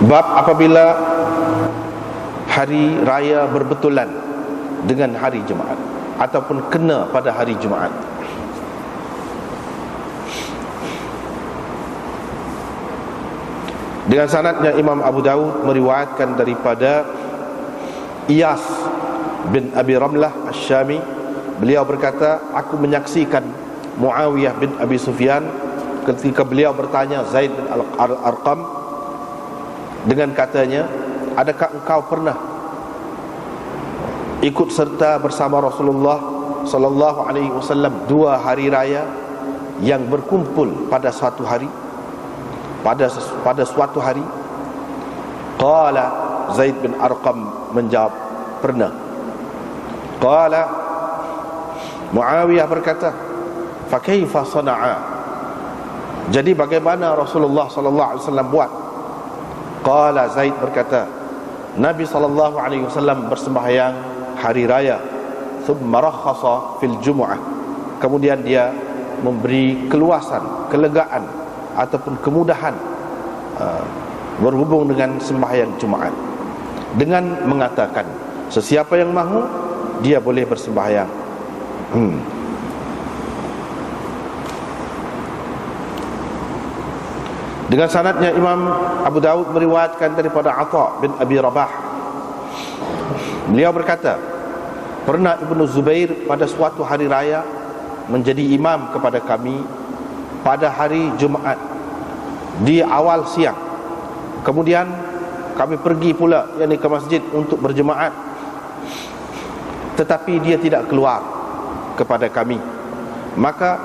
Bab apabila hari raya berbetulan dengan hari Jumaat ataupun kena pada hari Jumaat. Dengan sanadnya Imam Abu Dawud meriwayatkan daripada Iyas bin Abi Ramlah Asy-Syami, beliau berkata, aku menyaksikan Muawiyah bin Abi Sufyan ketika beliau bertanya Zaid bin Al-Arqam dengan katanya, adakah engkau pernah ikut serta bersama Rasulullah sallallahu alaihi wasallam dua hari raya yang berkumpul pada suatu hari, pada suatu hari? Qala, Zaid bin Arqam menjawab, pernah. Qala, Muawiyah berkata, fa kaifa sana'a, jadi bagaimana Rasulullah sallallahu alaihi wasallam buat? Qala, Zaid berkata, Nabi sallallahu alaihi wasallam bersembahyang hari raya, thumma rakhasa fil jumu'ah, kemudian dia memberi keluasan, kelegaan ataupun kemudahan berhubung dengan sembahyang Jumaat dengan mengatakan, sesiapa yang mahu dia boleh bersembahyang. Dengan sanadnya Imam Abu Dawud meriwayatkan daripada Atha bin Abi Rabah, beliau berkata, pernah Ibnu Zubair pada suatu hari raya menjadi imam kepada kami pada hari Jumaat di awal siang. Kemudian kami pergi pula, yakni ke masjid untuk berjemaat, tetapi dia tidak keluar kepada kami. Maka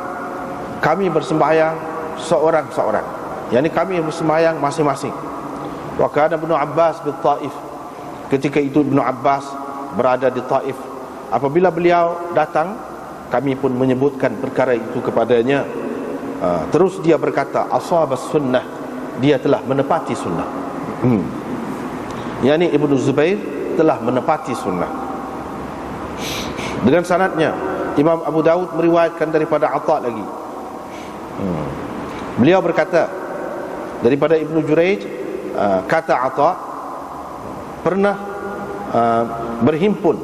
kami bersembahyang seorang-seorang, yakni kami bersembahyang masing-masing. Wa kana Ibnu Abbas bi Taif, ketika itu Ibnu Abbas berada di Taif. Apabila beliau datang, kami pun menyebutkan perkara itu kepadanya. Terus dia berkata, ashabas sunnah, dia telah menepati sunnah. Yani Ibnu Zubair telah menepati sunnah. Dengan sanadnya Imam Abu Dawud meriwayatkan daripada Atha lagi, beliau berkata daripada Ibnu Jurayj, kata Atha, pernah berhimpun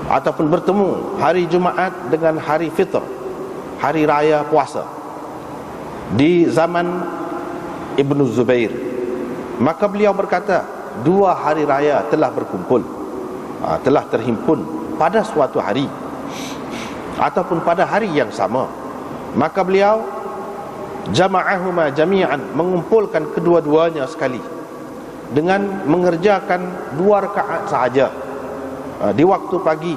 ataupun bertemu hari Jumaat dengan hari Fitr, hari raya puasa, di zaman Ibnu Zubair. Maka beliau berkata, dua hari raya telah berkumpul, telah terhimpun pada suatu hari ataupun pada hari yang sama. Maka beliau jama'ahuma jami'an, mengumpulkan kedua-duanya sekali dengan mengerjakan 2 rakaat sahaja di waktu pagi.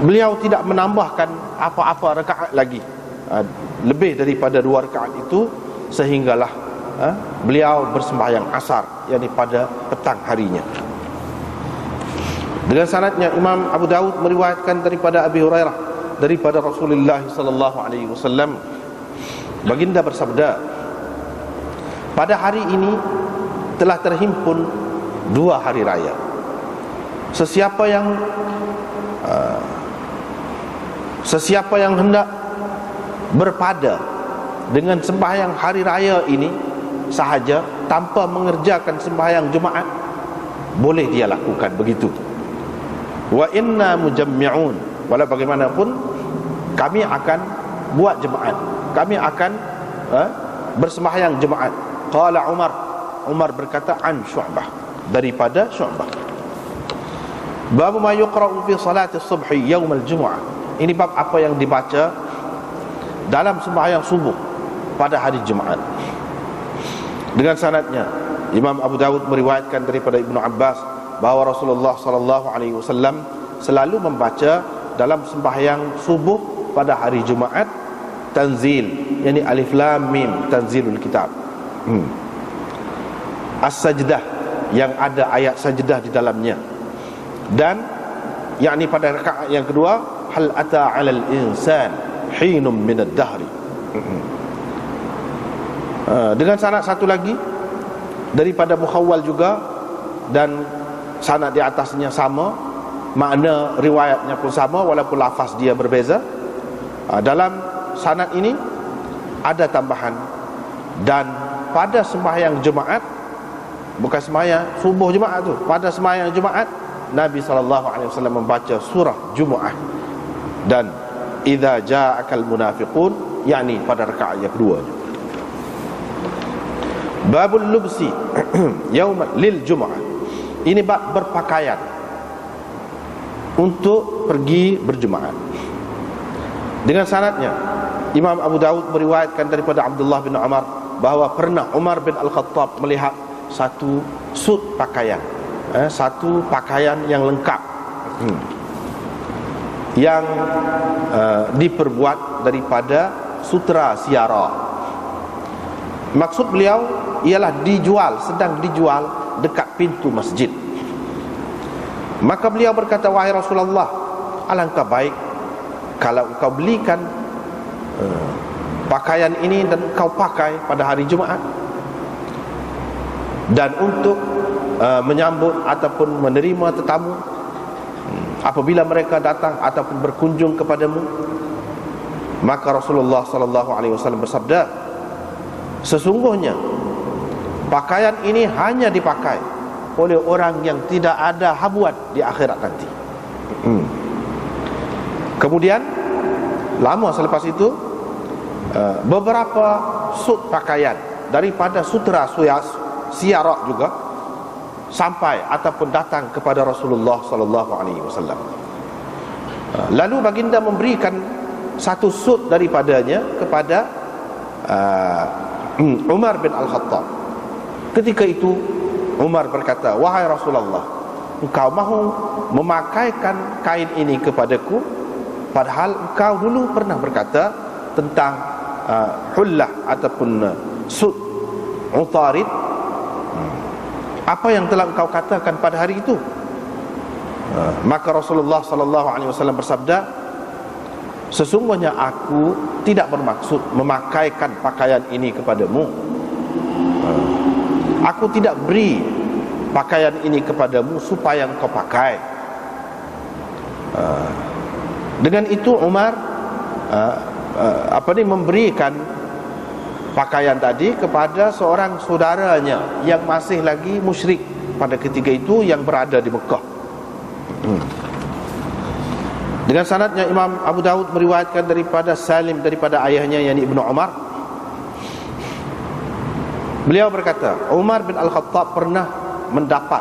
Beliau tidak menambahkan apa-apa rakaat lagi lebih daripada 2 rakaat itu, sehinggalah beliau bersembahyang asar, yakni pada petang harinya. Dengan sanadnya Imam Abu Dawud meriwayatkan daripada Abi Hurairah daripada Rasulullah sallallahu alaihi wasallam, baginda bersabda, pada hari ini telah terhimpun 2 hari raya. Sesiapa yang hendak berpada dengan sembahyang hari raya ini sahaja tanpa mengerjakan sembahyang Jumaat, boleh dia lakukan begitu. Wa inna mujammi'un, walau bagaimanapun kami akan buat jemaat, kami akan bersembahyang Jumaat. Qala Umar berkata, an Syu'bah, daripada Syu'bah. Bab ma yuqra'u fi salati subhi yaum al-jumu'ah, ini bab apa yang dibaca dalam sembahyang subuh pada hari Jumaat. Dengan sanadnya Imam Abu Dawud meriwayatkan daripada Ibnu Abbas bahawa Rasulullah sallallahu alaihi wasallam selalu membaca dalam sembahyang subuh pada hari Jumaat tanzil, yakni alif lam mim, tanzilul kitab, as-sajdah, yang ada ayat sajdah di dalamnya, dan yakni pada rakaat yang kedua, hal ata 'alal insan hinum minad dahri. Dengan sanad satu lagi daripada Mukhawwal juga, dan sanad di atasnya sama, makna riwayatnya pun sama walaupun lafaz dia berbeza. Dalam sanad ini ada tambahan, dan pada sembahyang Jumaat, bukan sembahyang subuh Jumaat tu, pada sembahyang Jumaat Nabi SAW membaca surah Jumaat. Dan idza ja'akal munafiqun, yakni pada rakaat yang kedua. Babul lubsi yaum lil Jumaat. Ini bab berpakaian untuk pergi berjumaat. Dengan sanadnya Imam Abu Daud meriwayatkan daripada Abdullah bin Umar bahawa pernah Umar bin Al-Khattab melihat satu sut pakaian, satu pakaian yang lengkap, yang diperbuat daripada sutera siara. Maksud beliau ialah dijual, sedang dijual dekat pintu masjid. Maka beliau berkata, wahai Rasulullah, alangkah baik kalau engkau belikan pakaian ini dan engkau pakai pada hari Jumaat, dan untuk menyambut ataupun menerima tetamu apabila mereka datang ataupun berkunjung kepadamu. Maka Rasulullah SAW bersabda, sesungguhnya pakaian ini hanya dipakai oleh orang yang tidak ada habuan di akhirat nanti. Kemudian lama selepas itu, beberapa sut pakaian daripada sutera siarak juga sampai ataupun datang kepada Rasulullah SAW. Lalu baginda memberikan satu sut daripadanya kepada Umar bin Al-Khattab. Ketika itu Umar berkata, wahai Rasulullah, engkau mahu memakaikan kain ini kepadaku, padahal engkau dulu pernah berkata tentang hullah ataupun sut utarid. Apa yang telah engkau katakan pada hari itu? Maka Rasulullah SAW bersabda, sesungguhnya aku tidak bermaksud memakaikan pakaian ini kepadamu. Aku tidak beri pakaian ini kepadamu supaya engkau pakai. Dengan itu Umar memberikan pakaian tadi kepada seorang saudaranya yang masih lagi musyrik pada ketika itu, yang berada di Mekah. Dengan sanadnya Imam Abu Daud meriwayatkan daripada Salim daripada ayahnya, yakni Ibnu Umar. Beliau berkata, Umar bin Al-Khattab pernah mendapat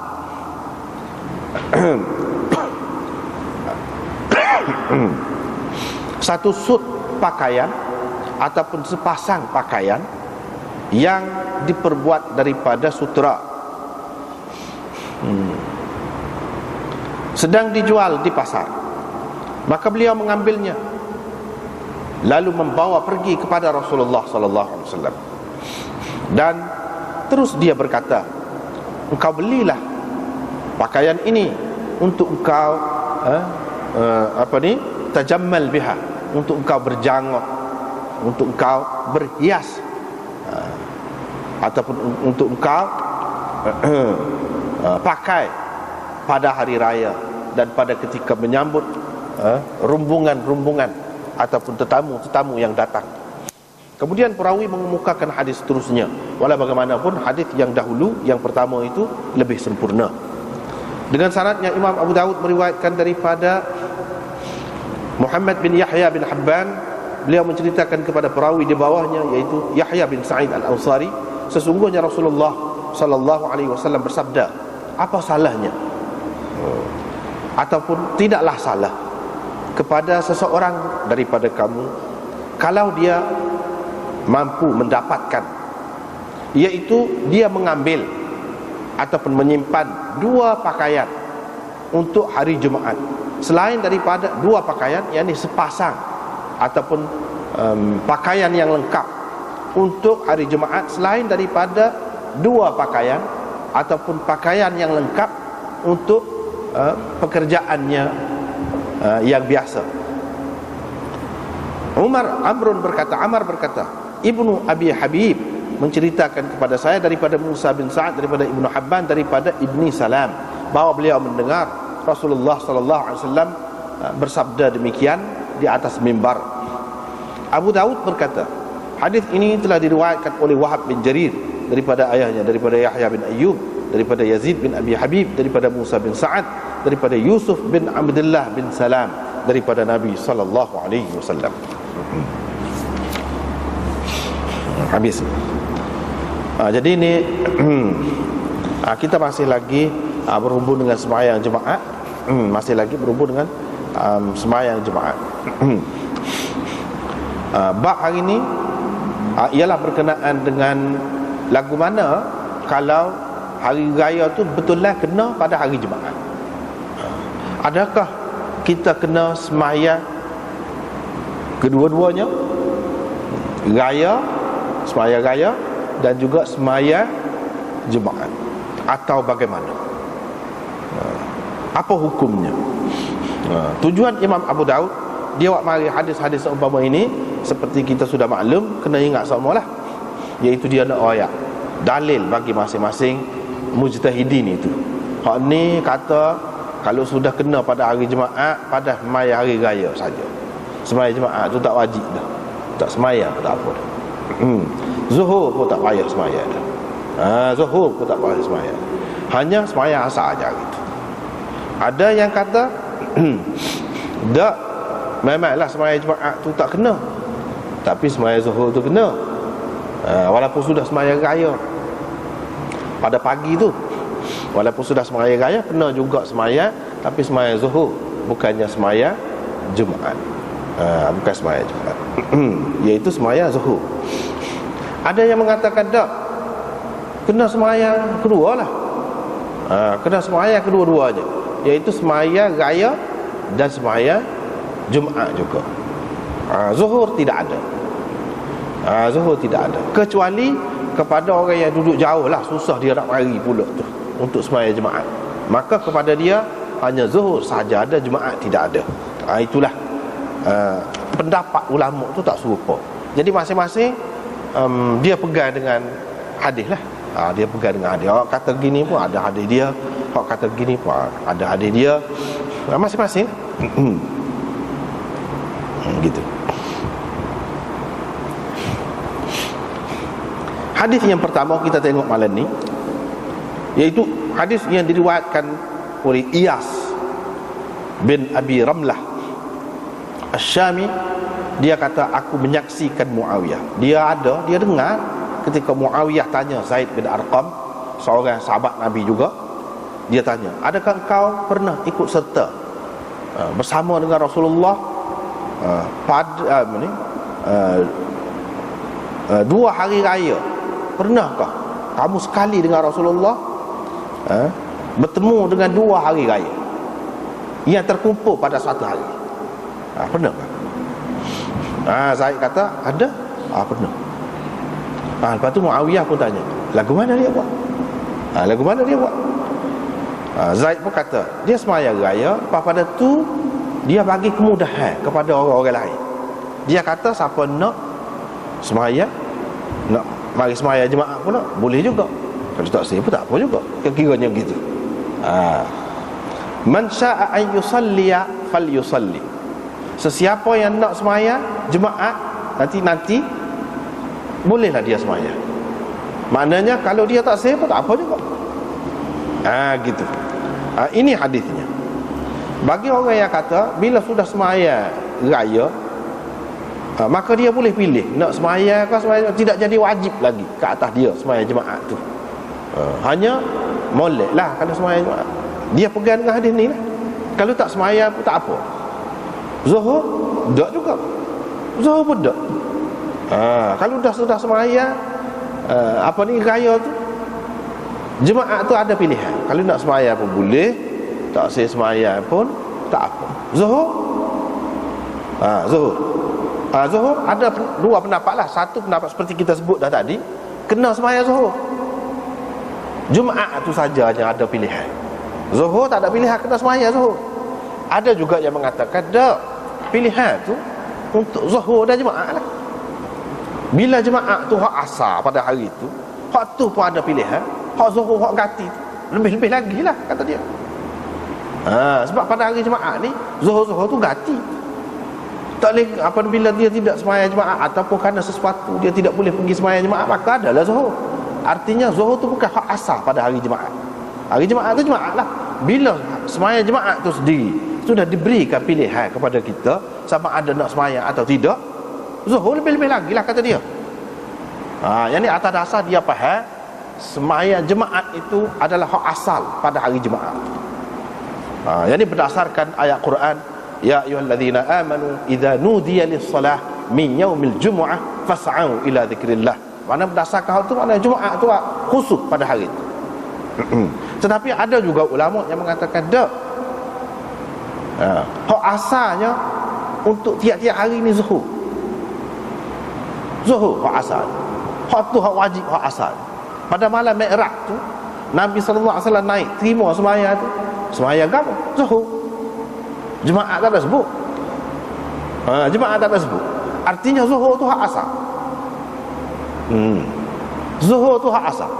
satu sut pakaian ataupun sepasang pakaian yang diperbuat daripada sutera, sedang dijual di pasar. Maka beliau mengambilnya lalu membawa pergi kepada Rasulullah SAW. Dan terus dia berkata, engkau belilah pakaian ini untuk engkau tajammal biha, untuk engkau berjanggut, untuk engkau berhias, ataupun untuk engkau pakai pada hari raya dan pada ketika menyambut rombongan ataupun tetamu yang datang. Kemudian perawi mengemukakan hadis seterusnya. Walau bagaimanapun hadis yang dahulu, yang pertama itu lebih sempurna. Dengan sanadnya Imam Abu Daud meriwayatkan daripada Muhammad bin Yahya bin Habban. Beliau menceritakan kepada perawi di bawahnya, yaitu Yahya bin Sa'id Al-Ansari, sesungguhnya Rasulullah SAW bersabda, apa salahnya ataupun tidaklah salah kepada seseorang daripada kamu kalau dia mampu mendapatkan, yaitu dia mengambil ataupun menyimpan dua pakaian untuk hari Jumaat, selain daripada dua pakaian, yakni sepasang ataupun pakaian yang lengkap untuk hari Jumaat, selain daripada dua pakaian ataupun pakaian yang lengkap untuk pekerjaannya yang biasa. Amr berkata, Ibnu Abi Habib menceritakan kepada saya daripada Musa bin Sa'ad, daripada Ibnu Habban, daripada Ibni Salam, bahawa beliau mendengar Rasulullah SAW bersabda demikian di atas mimbar. Abu Daud berkata, hadis ini telah diriwayatkan oleh Wahab bin Jarir daripada ayahnya, daripada Yahya bin Ayyub, daripada Yazid bin Abi Habib, daripada Musa bin Sa'ad, daripada Yusuf bin Abdullah bin Salam, daripada Nabi sallallahu alaihi wasallam. Habis. Jadi ini kita masih lagi berhubung dengan sembahyang jemaat, masih lagi berhubung dengan sembahyang jemaat. Bab hari ini ialah berkenaan dengan lagu mana kalau hari raya tu betullah kena pada hari Jumaat. Adakah kita kena sembahyang kedua-duanya, raya, sembahyang raya dan juga sembahyang Jumaat, atau bagaimana? Apa hukumnya? Tujuan Imam Abu Daud dia buat mari hadis-hadis seumpama ini, seperti kita sudah maklum, kena ingat semualah, iaitu dia nak ayat dalil bagi masing-masing mujtahidin itu. Hak ni kata kalau sudah kena pada hari Jumaat, pada sembahyang hari raya saja. Sembahyang Jumaat tu tak wajib dah. Tak sembahyang pun tak apa dah. Zuhur pun tak payah sembahyang dah. Zuhur pun tak payah sembahyang. Hanya sembahyang asar aja gitu. Ada yang kata tak, memanglah sembahyang Jumaat tu tak kena, tapi sembahyang Zuhur tu kena. Walaupun sudah sembahyang raya pada pagi tu, walaupun sudah sembahyang raya, kena juga sembahyang, tapi sembahyang Zuhur, bukannya sembahyang Jumaat. Bukan sembahyang Jumaat iaitu sembahyang Zuhur. Ada yang mengatakan tak, kena sembahyang kedua lah. Kena sembahyang kedua-duanya, iaitu sembahyang raya dan sembahyang Jumaat juga. Zuhur tidak ada. Zuhur tidak ada, kecuali kepada orang yang duduk jauh lah, susah dia nak mari pula tu untuk sembahyang Jumaat, maka kepada dia hanya Zuhur sahaja ada, Jumaat tidak ada. Itulah pendapat ulama tu tak serupa. Jadi masing-masing dia pegang dengan hadis lah. Dia pegang dengan hadis. Orang kata gini pun ada hadis dia, orang kata gini pun ada hadis dia. Masing-masing gitu. Hadis yang pertama kita tengok malam ni, iaitu hadis yang diriwayatkan oleh Iyas bin Abi Ramlah Asy-Syami. Dia kata, aku menyaksikan Muawiyah. Dia dengar ketika Muawiyah tanya Zaid bin Arqam, seorang sahabat Nabi juga. Dia tanya, adakah engkau pernah ikut serta bersama dengan Rasulullah pada dua hari raya? Pernahkah kamu sekali dengan Rasulullah bertemu dengan dua hari raya yang terkumpul pada satu hari? Pernahkah? Zaid kata ada. Pernah. Lepas tu Muawiyah pun tanya, lagu mana dia buat? Lagu mana dia buat? Zaid pun kata dia sembahyang raya, pada tu dia bagi kemudahan kepada orang-orang lain. Dia kata siapa nak sembahyang, nak mari sembahyang Jumaat pun nak, boleh juga. Kalau tak sah pun tak apa juga. Kira-kiranya begitu. Man syaa an yusalliya falyusalli. Sesiapa yang nak sembahyang Jumaat nanti bolehlah dia sembahyang. Maknanya kalau dia tak sah pun tak apa juga. Gitu. Ini hadisnya. Bagi orang yang kata bila sudah sembahyang raya, maka dia boleh pilih nak sembahyang ke sembahyang, tidak jadi wajib lagi ke atas dia sembahyang Jumaat tu. Hanya molek lah kalau sembahyang Jumaat. Dia pegang dengan hadis ni lah. Kalau tak sembahyang pun tak apa. Zuhur tak juga. Zuhur pun tak. Kalau sudah sembahyang raya tu, Jumaat tu ada pilihan. Kalau nak sembahyang pun boleh, tak sembahyang pun tak apa. Zuhur Zuhur ada dua pendapat lah. Satu pendapat seperti kita sebut dah tadi, kena sembahyang Zuhur. Jumaat tu saja yang ada pilihan. Zuhur tak ada pilihan, kena sembahyang Zuhur. Ada juga yang mengatakan tak, pilihan tu untuk Zuhur dan Jumaat lah. Bila Jumaat tu hak asar pada hari tu, hak tu pun ada pilihan. Hak Zuhur, hak ganti tu lebih-lebih lagi lah kata dia. Sebab pada hari Jumaat ni Zuhur tu ganti. Tak boleh apabila dia tidak sembahyang Jumaat ataupun kerana sesuatu dia tidak boleh pergi sembahyang Jumaat, maka adalah Zuhur. Artinya zuhur tu bukan hak asal pada hari Jumaat. Hari Jumaat tu Jumaat lah. Bila sembahyang Jumaat tu sendiri sudah diberikan pilihan kepada kita sama ada nak sembahyang atau tidak, zuhur lebih-lebih lagi lah kata dia. Yang ni atas dasar dia faham sembahyang Jumaat itu adalah hak asal pada hari Jumaat. Yang ni berdasarkan ayat Quran, ya ayyuhallazina amanu idza nudiya lis-salah min yaumil jumu'ah fas'au ila dzikrillah. Mana berdasarkan hal tu, mana Jumaat tu khusus pada hari itu. Tetapi ada juga ulama yang mengatakan tak, hak asalnya untuk tiap-tiap hari ni zuhur. Zuhur hak asal. Hak tu hak wajib, hak asal. Pada malam Mi'raj tu Nabi SAW naik terima sembahyang tu. Sembahyang apa? Zuhur. Jumaat tak ada sebut. Jumaat tak ada sebut. Artinya zuhur tu hak asal. Zuhur tu hak asal.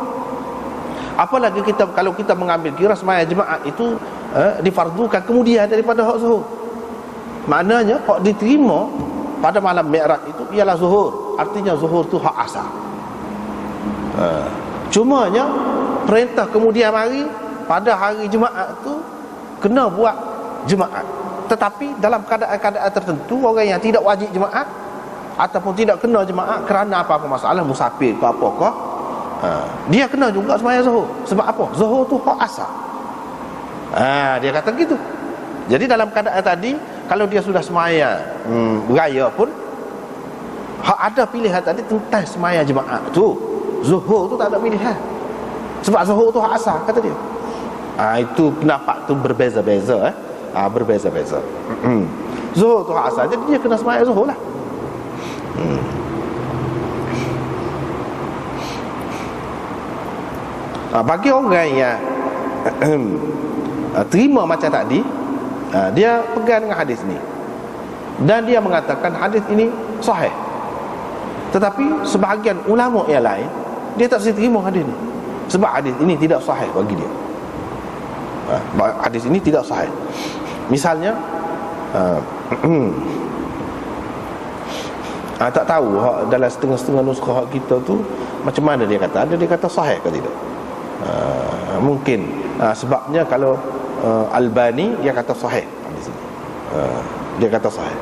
Apalagi kalau kita mengambil kira sembahyang Jumaat itu difardukan kemudian daripada hak zuhur. Maknanya hak diterima pada malam Mi'raj itu ialah zuhur. Artinya zuhur tu hak asal. Cumanya perintah kemudian hari pada hari Jumaat tu kena buat Jumaat. Tetapi dalam keadaan-keadaan tertentu, orang yang tidak wajib Jumaat ataupun tidak kena Jumaat kerana apa-apa masalah, musafir ke apa-apa, dia kena juga sembahyang zuhur. Sebab apa? Zuhur tu hak asal. Dia kata gitu. Jadi dalam keadaan tadi, kalau dia sudah sembahyang raya pun, hak ada pilihan tadi tentang sembahyang Jumaat tu. Zuhur tu tak ada pilihan. Sebab zuhur tu hak asal kata dia. Itu pendapat tu berbeza-beza. Berbeza-beza. Zuhur tu hak asal, jadi dia kena sembahyang zuhur lah. Bagi orang yang terima macam tadi, dia pegang dengan hadis ni dan dia mengatakan hadis ini sahih. Tetapi sebahagian ulama yang lain, dia tak terima hadis ni sebab hadis ini tidak sahih bagi dia. Hadis ini tidak sahih. Misalnya tak tahu dalam setengah-setengah nuskah kita tu macam mana dia kata. Ada dia kata sahih ke tidak. Mungkin sebabnya kalau Albani dia kata sahih di sini. Dia kata sahih.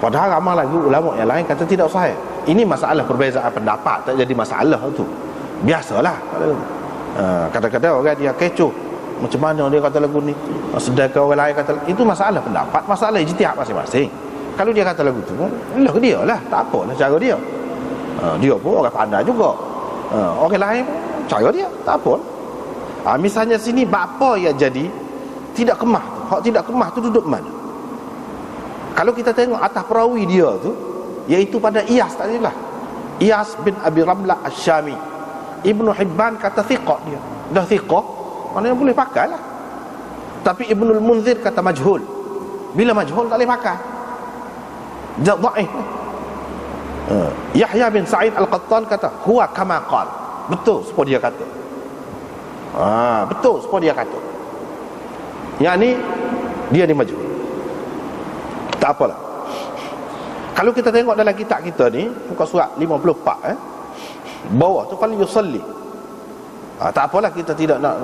Padahal ramai lagi ulama yang lain kata tidak sahih. Ini masalah perbezaan pendapat, tak jadi masalah tu. Biasalah. Kadang-kadang orang dia kecoh, macam mana dia kata lagu ni, sedangkan orang lain kata, itu masalah pendapat, masalah ijtihad masing-masing. Kalau dia kata lagu tu, lah ke dia lah, tak apalah cara dia. Dia pun orang pandai juga. Orang lain cara dia, tak apa. Misalnya sini bapa yang jadi tidak kemah tu, hak tidak kemah tu duduk mana? Kalau kita tengok atas perawi dia tu, iaitu pada Iyas tadi lah, Iyas bin Abi Ramlah Asy-Syami. Ibnu Hibban kata thiqah dia. Dah thiqah, maknanya boleh pakai lah. Tapi Ibnul Munzir kata majhul. Bila majhul tak boleh pakai, dhaif. Yahya bin Sa'id Al-Qattan kata huwa kama qala. Betul seperti dia kata. Betul seperti dia kata. Yang ni dia ni majhul. Tak apalah. Kalau kita tengok dalam kitab kita ni, muka surat 54 bawah tu fal yusalli. Tak apalah, kita tidak nak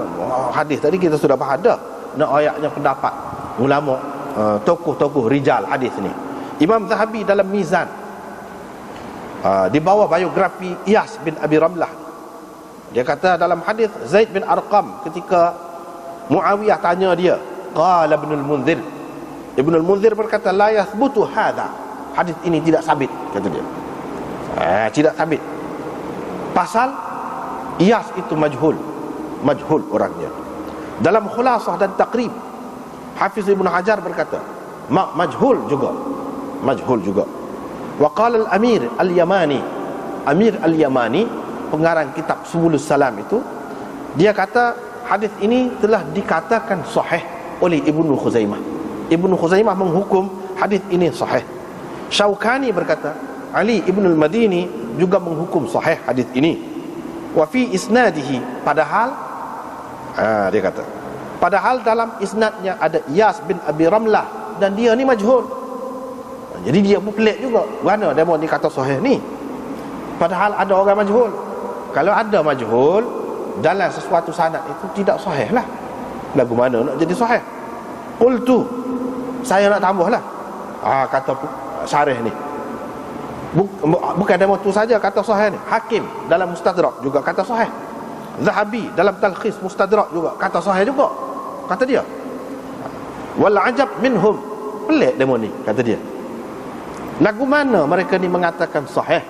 hadis tadi kita sudah bahas dah. Nak ayatnya pendapat ulama, tokoh-tokoh rijal hadis ni. Imam Zahabi dalam Mizan, di bawah biografi Iyas bin Abi Ramlah, dia kata dalam hadis Zaid bin Arqam ketika Muawiyah tanya dia, qala Ibnul Munzir, Ibnul Munzir berkata la yathbutu hadha, hadis ini tidak sabit kata dia. Tidak sabit. Pasal Iyas itu majhul orangnya. Dalam Khulasah dan Taqrib, Hafiz Ibn Hajar berkata majhul juga. Wa qala al-Amir al-Yamani, Amir al-Yamani pengarang kitab Subulus Salam itu, dia kata hadis ini telah dikatakan sahih oleh Ibnu Khuzaimah. Ibnu Khuzaimah menghukum hadis ini sahih. Syaukani berkata Ali Ibn al-Madini juga menghukum sahih hadis ini. Wa fi isnadihi, padahal dia kata padahal dalam isnadnya ada Iyas bin Abi Ramlah dan dia ni majhul. Jadi dia pun pelik juga, mana dia mau dikata sahih ni padahal ada orang majhul. Kalau ada majhul dalam sesuatu sanad itu tidak sahih lah. Lagu mana nak jadi sahih? Qultu, saya nak tambah lah. Kata syarih ni, bukan demo tu saja kata sahih ni. Hakim dalam Mustadrak juga kata sahih. Zahabi dalam Talkhis Mustadrak juga kata sahih juga. Kata dia, wal ajab minhum, pelik demo ni, kata dia. Lagu mana mereka ni mengatakan sahih,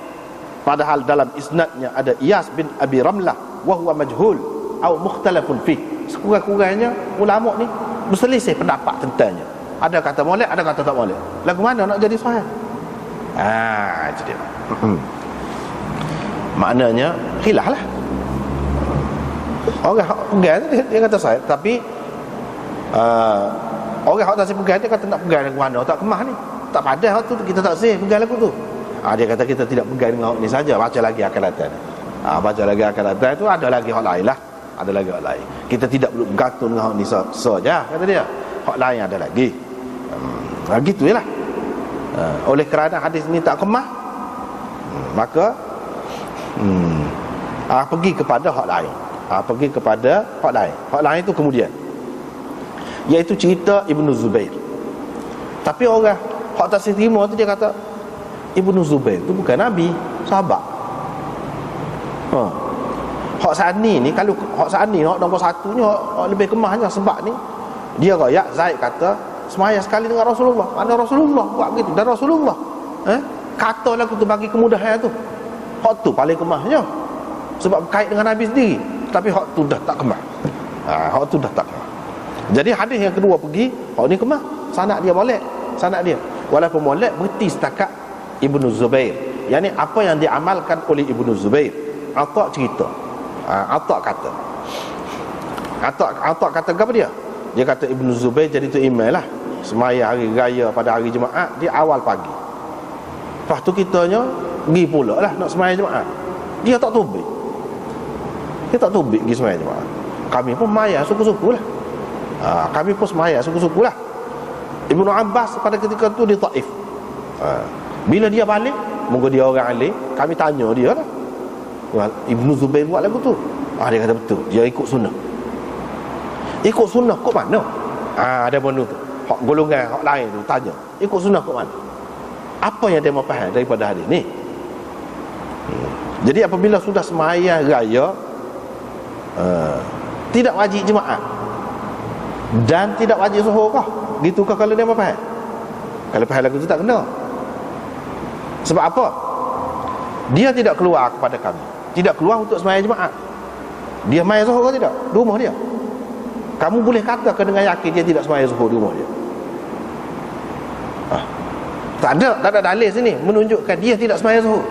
padahal dalam isnadnya ada Iyas bin Abi Ramlah wa huwa majhul atau mukhtalafun fi. Sekurang-kurangnya ulama ni berselisih pendapat tentangnya. Ada kata molek, ada kata tak molek. Lagu mana nak jadi sahih? Itu dia. Maknanya khilaf lah. Orang pegang dia kata sahih, tapi orang hak tak si pegang dia kata nak pegang lagu mana tak kemah ni. Tak padah tu kita tak sih pegang lagu tu. Dia kata kita tidak pegang dengan hak ni saja, baca lagi akan datang. Baca lagi akan datang tu ada lagi hak lain lah. Ada lagi hak lain. Kita tidak perlu bergantung dengan hak ni saja, kata dia. Hak lain ada lagi. Gitu je lah. Oleh kerana hadis ni tak kemah, maka pergi kepada hak lain. Pergi kepada hak lain. Hak lain itu kemudian, iaitu cerita Ibnu Zubair. Tapi orang hak tak terima tu dia kata Ibnu Zubair tu bukan Nabi, sahabat. Hak Sani ni, kalau hak Sani hak nombor satunya, hak lebih kemahnya, sebab ni dia royak Zaid kata semaya sekali dengan Rasulullah. Mana Rasulullah buat begitu, dan Rasulullah kata lagu tu bagi kemudahan tu. Hak tu paling kemahnya, sebab berkait dengan Nabi sendiri. Tapi hak tu dah tak kemah. Hak tu dah tak kemah. Jadi hadis yang kedua pergi, hak ni kemah, sanad dia molek, sanad dia. Walaupun molek berhenti setakat Ibnu Zubair. Yani apa yang diamalkan oleh Ibnu Zubair. Atta cerita. Atta kata. Atta kata apa dia? Dia kata Ibnu Zubair jadi tu imam lah, semaya hari raya pada hari Jumaat di awal pagi. Lepas tu kitanya pergi pula lah nak semaya Jumaat. Dia tak tubik. Dia tak tubik pergi semaya Jumaat. Kami pun maya suku-suku lah. Kami pun semaya suku-suku lah. Ibnu Abbas pada ketika tu di Taif. Bila dia balik, moga dia orang alim, kami tanya dia lah, Ibnu Zubair buat lagu tu. Dia kata betul, dia ikut sunnah. Ikut sunnah kok mana? Ada benda tu. Hak golongan hak lain tu tanya, ikut sunnah kok mana? Apa yang dia mahu faham daripada hadis ni? Jadi apabila sudah sembahyang raya, tidak wajib jemaah dan tidak wajib zuhur kah? Gitukah kalau dia mahu faham? Kalau faham lagu tu tak kena. Sebab apa? Dia tidak keluar kepada kami, tidak keluar untuk sembahyang jemaah. Dia mai zuhur ke tidak? Di rumah dia. Kamu boleh katakan dengan yakin dia tidak sembahyang zuhur di rumah dia. Tak ada dalil sini menunjukkan dia tidak sembahyang zuhur.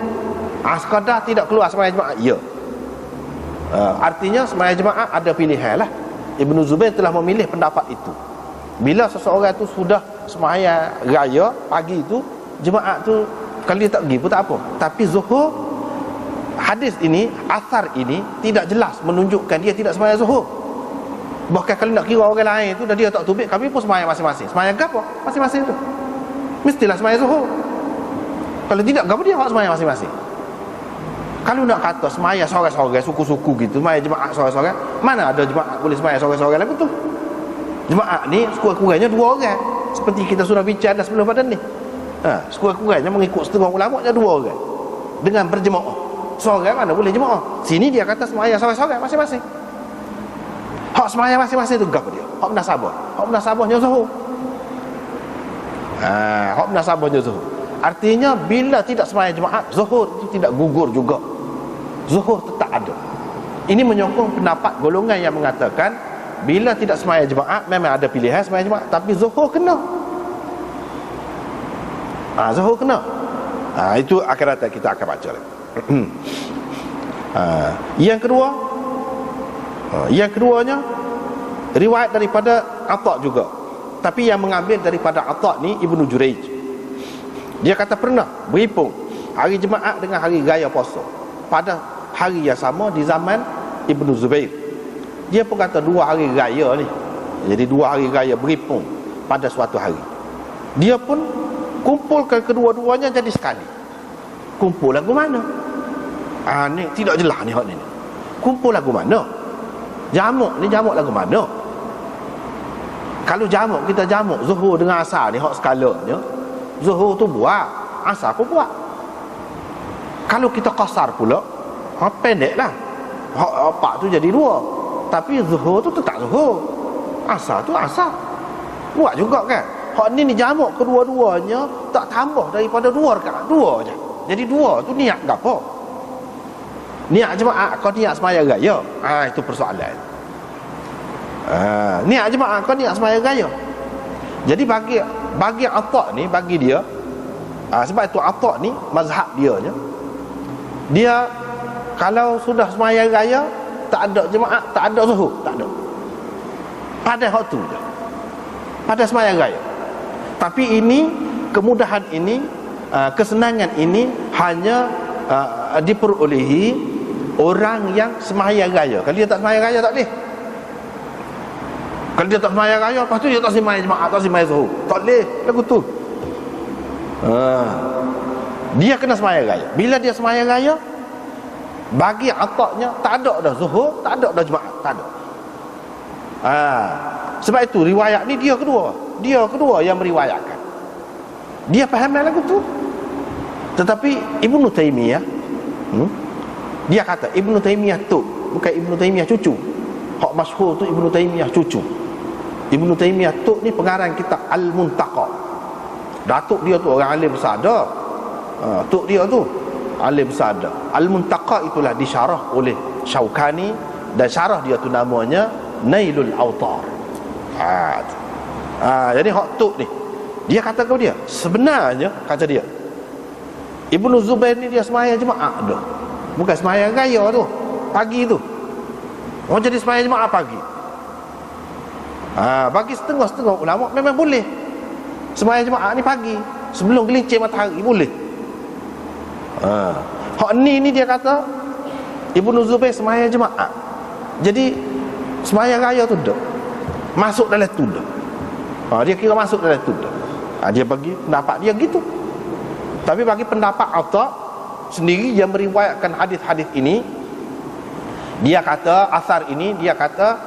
Sekadar tidak keluar sembahyang jemaah, ya. Artinya sembahyang jemaah ada pilihan lah. Ibnu Zubair telah memilih pendapat itu. Bila seseorang itu sudah sembahyang raya pagi itu, jemaah tu kalau dia tak pergi pun tak apa. Tapi zuhur, hadis ini, asar ini tidak jelas menunjukkan dia tidak sembahyang zuhur. Bahkan kalau nak kira orang lain tu, dan dia tak tubik, kami pun sembahyang masing-masing. Sembahyang apa? Masing-masing tu mestilah sembahyang zuhur. Kalau tidak, apa dia sembahyang masing-masing? Kalau nak kata sembahyang sorang-sorang, suku-suku gitu, sembahyang jemaah sorang-sorang, mana ada jemaah boleh sembahyang sorang-sorang lagu tu? Jemaah ni sekurang-kurangnya 2 orang, seperti kita sudah bincang dah sebelum pada ni. Sekurang-kurangnya mengikut setengah ulamanya 2 orang dengan berjemaah. Seorang mana boleh jemaah? Sini dia kata sembahyang sorang-sorang masing-masing. Hak sembahyang masing-masing tu apa dia? Hak munasabah. Hak munasabahnya zuhur. Hak munasabahnya zuhur. Artinya bila tidak sembahyang jemaah, zuhur itu tidak gugur juga. Zuhur tetap ada. Ini menyokong pendapat golongan yang mengatakan bila tidak sembahyang jemaah memang ada pilihan sembahyang jemaah, tapi zuhur kena. Zuhur kena. Itu akan datang, kita akan baca lagi. Yang keduanya riwayat daripada Atta juga, tapi yang mengambil daripada Atta ni Ibnu Jurayj. Dia kata pernah berhimpun hari Jumaat dengan hari raya puasa pada hari yang sama di zaman Ibnu Zubair. Dia pun kata 2 hari raya ni, jadi 2 hari raya berhimpun pada suatu hari. Dia pun kumpulkan kedua-duanya jadi sekali. Kumpul lagu mana? Ni tidak jelas ni hak ni. Kumpul lagu mana? Jamuk ni jamuk lagu mana? Kalau jamuk kita jamuk zuhur dengan asar ni hak skalanya. Zuhur tu buat, asar pun buat. Kalau kita qasar pula, pendeklah. Hak apa tu jadi dua. Tapi zuhur tu tetap zuhur. Asar tu asar. Buat juga kan? Hak ni jamuk kedua-duanya tak tambah daripada 2 rakaat, 2 je. Jadi 2 tu niat gapo? Niat jemaah kau niat sembahyang raya. Itu persoalan. Niat jemaah kau niat sembahyang raya. Jadi bagi Atta' ni, bagi dia, sebab itu Atta' ni mazhab dia kalau sudah sembahyang raya tak ada jemaah, tak ada zuhur, tak ada. Pada hak tu je. Pada sembahyang raya. Tapi ini, kemudahan ini, kesenangan ini hanya diperolehi orang yang sembahyang raya. Kalau dia tak sembahyang raya tak boleh. Kalau dia tak sembahyang raya, lepas tu dia tak sembahyang jemaah, tak sembahyang zuhur, tak boleh lagu tu. Dia kena sembahyang raya. Bila dia sembahyang raya, bagi ataknya tak ada dah zuhur, tak ada dah jemaah, tak ada. Sebab itu riwayat ni dia kedua yang meriwayatkan. Dia faham lagu tu. Tetapi Ibnu Taimiyah dia kata Ibnu Taimiyah tu bukan Ibnu Taimiyah cucu. Hak masyhur tu Ibnu Taimiyah cucu. Ibnu Taimiyah tu ni pengarang kitab Al-Muntaqa. Datuk dia tu orang alim besar dah. Tok dia tu alim besar dah. Al-Muntaqa itulah disyarah oleh Syaukani dan syarah dia tu namanya Nailul Awtar. Jadi hak tok ni dia kata kepada dia, sebenarnya kata dia Ibnu Zubair ni dia sembahyang jemaah dah. Bukan sembahyang raya tu, pagi tu. Orang jadi sembahyang jemaah pagi. Bagi setengah-setengah ulama memang boleh sembahyang jemaah ni pagi sebelum gelincir matahari boleh. Hak ni dia kata Ibnu Zubair sembahyang jemaah. Jadi sembahyang raya tu dah masuk dalam tu dah. Dia kira masuk dalam tu dah. Dia bagi pendapat dia gitu. Tapi bagi pendapat Atta' sendiri yang meriwayatkan hadis-hadis ini, dia kata asar ini, dia kata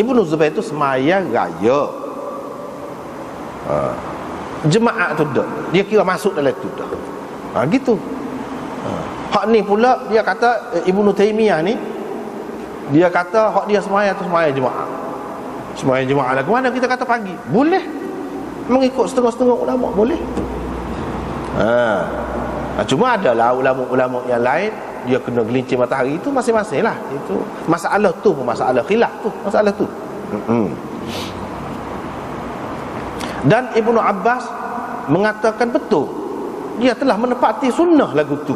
Ibnu Zubair itu sembahyang raya. Jemaah tu dah, dia kira masuk dalam tu dah. Gitu. Hak ni pula dia kata Ibnu Taimiyah ni, dia kata hak dia sembahyang tu sembahyang jemaah. Sembahyang jemaah lah. Kemana kita kata pagi? Boleh. Mengikut setengah-setengah ulama boleh. Cuma adalah ulama-ulama yang lain dia kena gelincir matahari, itu masing-masing lah. Itu masalah tu pun masalah khilaf tu, masalah tu. Dan Ibnu Abbas mengatakan betul, dia telah menepati sunnah lagu tu.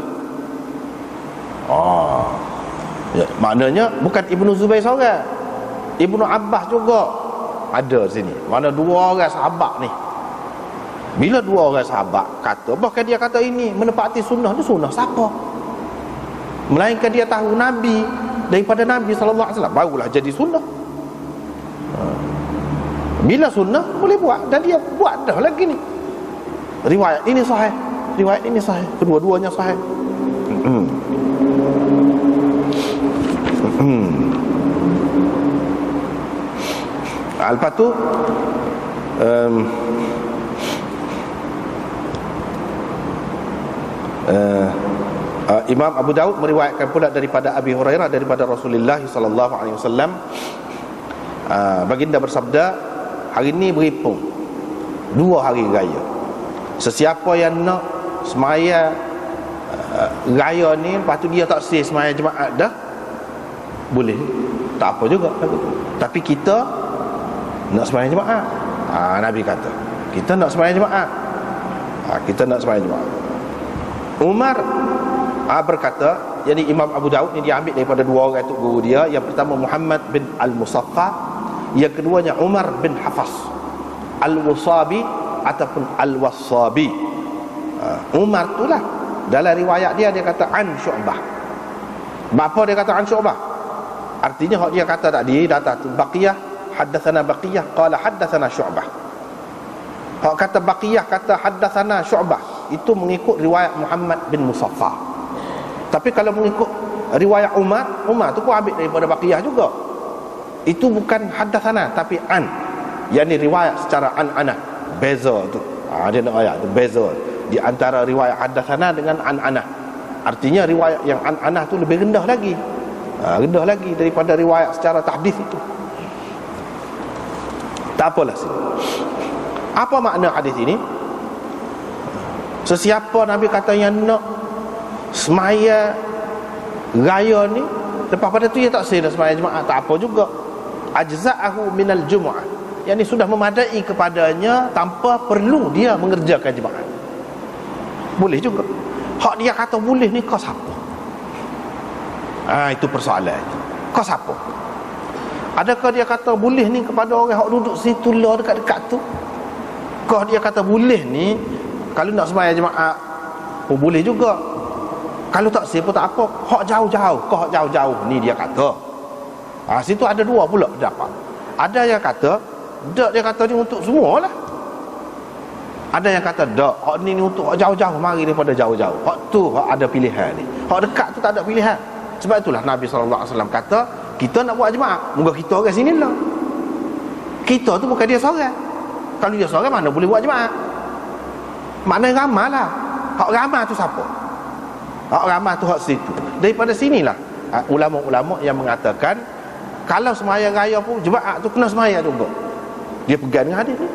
Maknanya bukan Ibnu Zubair seorang, Ibnu Abbas juga ada sini. Mana 2 orang sahabat ni. Bila 2 orang sahabat kata, bahkan dia kata ini menepati sunnah, ni sunnah siapa? Melainkan dia tahu Nabi, daripada Nabi SAW, barulah jadi sunnah. Bila sunnah boleh buat, dan dia buat dah lagi ni. Riwayat ini sahih, riwayat ini sahih, kedua-duanya sahih. Lepas tu Imam Abu Daud meriwayatkan pula daripada Abi Hurairah, daripada Rasulullah sallallahu alaihi wasallam, baginda bersabda, hari ni berhimpun 2 hari raya. Sesiapa yang nak semaya raya ni, lepas tu dia tak sih semaya jemaah dah, boleh, tak apa juga. Tapi kita nak sembahyang jemaah. Nabi kata kita nak sembahyang jemaah. Kita nak sembahyang jemaah. Umar berkata, jadi Imam Abu Daud ni dia ambil daripada 2 orang itu guru dia. Yang pertama Muhammad bin Al-Musaffa, yang keduanya Umar bin Hafas Al-Wasabi ataupun Al-Wasabi. Umar tu lah, dalam riwayat dia kata an Syu'bah. Apa dia kata an Syu'bah? Artinya hak dia kata tadi data tu Baqiyah, haddatsana Baqiyah qala haddatsana Syu'bah. Hak kata Baqiyah kata haddatsana Syu'bah, itu mengikut riwayat Muhammad bin Musaffa. Tapi kalau mengikut riwayat Umar tu pun ambil daripada Baqiyah juga. Itu bukan haddatsana tapi an. Yang ni riwayat secara an-anah. Beza tu. Dia nak ayat tu beza di antara riwayat haddatsana dengan an-anah. Artinya riwayat yang an-anah tu lebih rendah lagi. Rendah lagi daripada riwayat secara tahdits itu. Tak apalah sini. Apa makna hadis ini? Sesiapa Nabi kata yang nak semaya raya ni, lepas pada tu dia tak sah semaya Jumaat, tak apa juga. Ajza'ahu minal Jumu'ah. Yang ni sudah memadai kepadanya tanpa perlu dia mengerjakan Jumaat. Boleh juga. Hak dia kata boleh ni kau siapa? Itu persoalan itu. Kau siapa? Adakah dia kata boleh ni kepada orang hak duduk situ lah dekat-dekat tu? Kau dia kata boleh ni kalau nak sembahyang jemaah pun boleh juga. Kalau tak sah pun tak apa. Hak jauh-jauh, kau hak jauh-jauh ni dia kata. Situ ada dua pula pendapat. Ada yang kata dak, dia kata ni untuk semualah. Ada yang kata dak, hak ni untuk hak jauh-jauh, mari daripada jauh-jauh. Hak tu hak ada pilihan ni. Hak dekat tu tak ada pilihan. Sebab itulah Nabi SAW kata, kita nak buat jemaah, moga kita orang sini lah. Kita tu bukan dia seorang. Kalau dia seorang mana boleh buat jemaah? Maknanya ramah lah. Hak ramah tu siapa? Hak ramah tu hak situ. Daripada sinilah ulama-ulama yang mengatakan kalau sembahyang raya pun jemaah tu kena sembahyang juga. Dia pegang dengan hadis ni.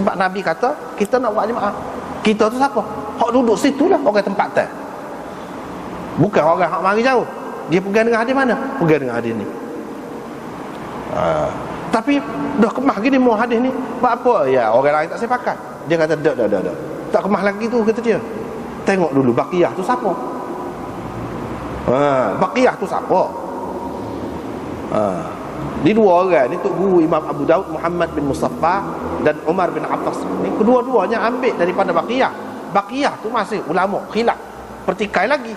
Sebab Nabi kata kita nak buat jemaah. Kita tu siapa? Hak duduk situ lah, orang tempatan. Bukan orang hak mari jauh. Dia pegang dengan hadis mana? Pegang dengan hadis ni. Tapi dah kemah gini mau hadis ni, buat apa? Ya, orang lain tak sepakat. Dia kata dak. Tak kemah lagi tu, kata dia. Tengok dulu Baqiyah tu siapa? Baqiyah tu siapa? Ni dua orang ni, Tok Guru Imam Abu Daud Muhammad bin Musaffah dan Umar bin Abbas ni, kedua-duanya ambil daripada Baqiyah. Baqiyah tu masih ulama khilaf, pertikai lagi.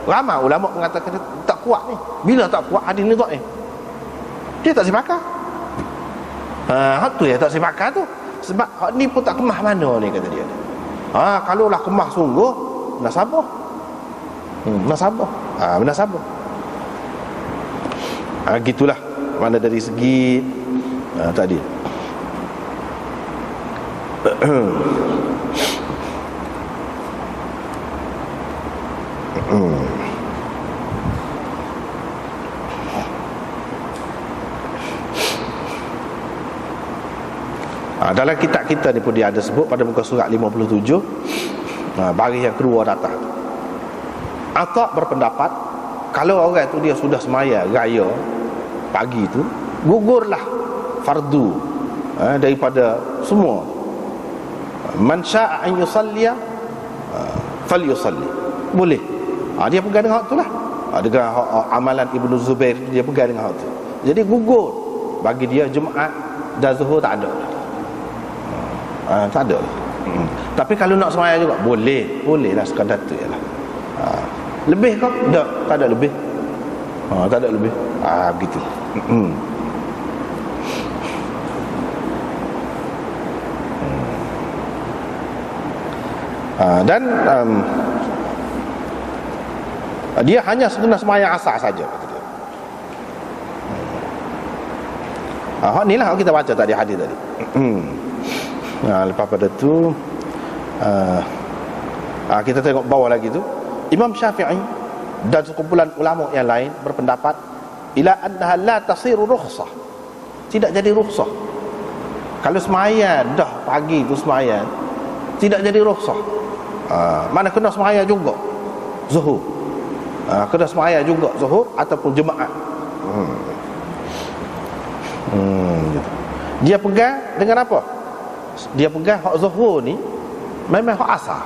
Ramai ulama mengatakan tak kuat ni. Bila tak kuat hadis ni dhaif. Dia tak sepakat. Hak tu ya tak sepakat tu. Sebab hak ni pun tak kemah mana ni, kata dia. Kalau lah kemah sungguh, nasabah. Nasabah. Nasabah. Gitulah mana dari segi tadi. Dalam kitab kita ni pun dia ada sebut pada muka surat 57, baris yang kedua datang. Atta berpendapat kalau orang tu dia sudah semaya raya pagi tu, gugurlah fardu daripada semua. Man syaa an yusalliya falyusalli. Boleh. Dia pegang dengan hak tu lah. Dengan amalan Ibnu Zubair dia pegang dengan hak tu. Jadi gugur bagi dia Jumaat dan Zuhur tak ada. Tak ada. Tapi kalau nak sembahyang juga boleh lah, sekadar tu jelah. Lebih kau? Tak ada lebih. Tak ada lebih. Begitu. Dan dia hanya sebenarnya sembahyang asar saja, kata dia. Ni lah kita baca tadi hadis tadi. Lepas pada tu kita tengok bawah lagi tu, Imam Syafi'i dan sekumpulan ulama yang lain berpendapat ila annaha la tasiru rukhsah, tidak jadi rukhsah. Kalau sembahyang dah pagi tu sembahyang tidak jadi rukhsah. Mana kena sembahyang juga Zuhur, kena sembahyang juga Zuhur ataupun Jumaat. Dia pegang dengan apa? Dia pegang hak Zuhur ni memang hak asar.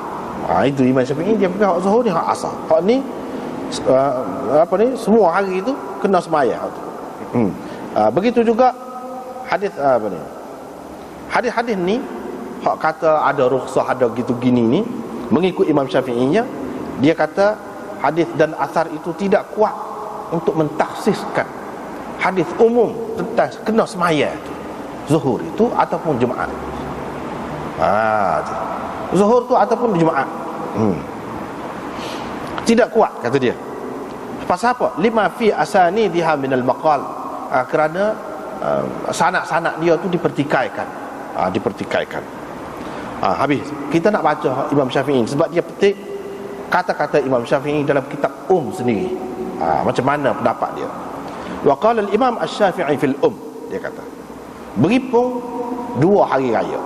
Itu Imam Syafi'i, dia pegang hak Zuhur ni hak asar. Hak ni semua hari itu kena sembahyang. Begitu juga hadis hadis ni hak kata ada rukhsah, ada gitu gini ni, mengikut Imam Syafi'inya, dia kata hadis dan asar itu tidak kuat untuk mentakhsiskan hadis umum tentang kena sembahyang itu, Zuhur itu ataupun Jumaat. Zuhur tu ataupun Jumaat. Tidak kuat, kata dia. Pasal apa? Lima fi asanidiha minal maqal. Kerana sanak-sanak dia tu dipertikaikan. Habis. Kita nak baca Imam Syafi'i sebab dia petik kata-kata Imam Syafi'i dalam kitab sendiri. Macam mana pendapat dia. Wa qala al-Imam Asy-Syafi'i fil dia kata, beripung 2 hari raya.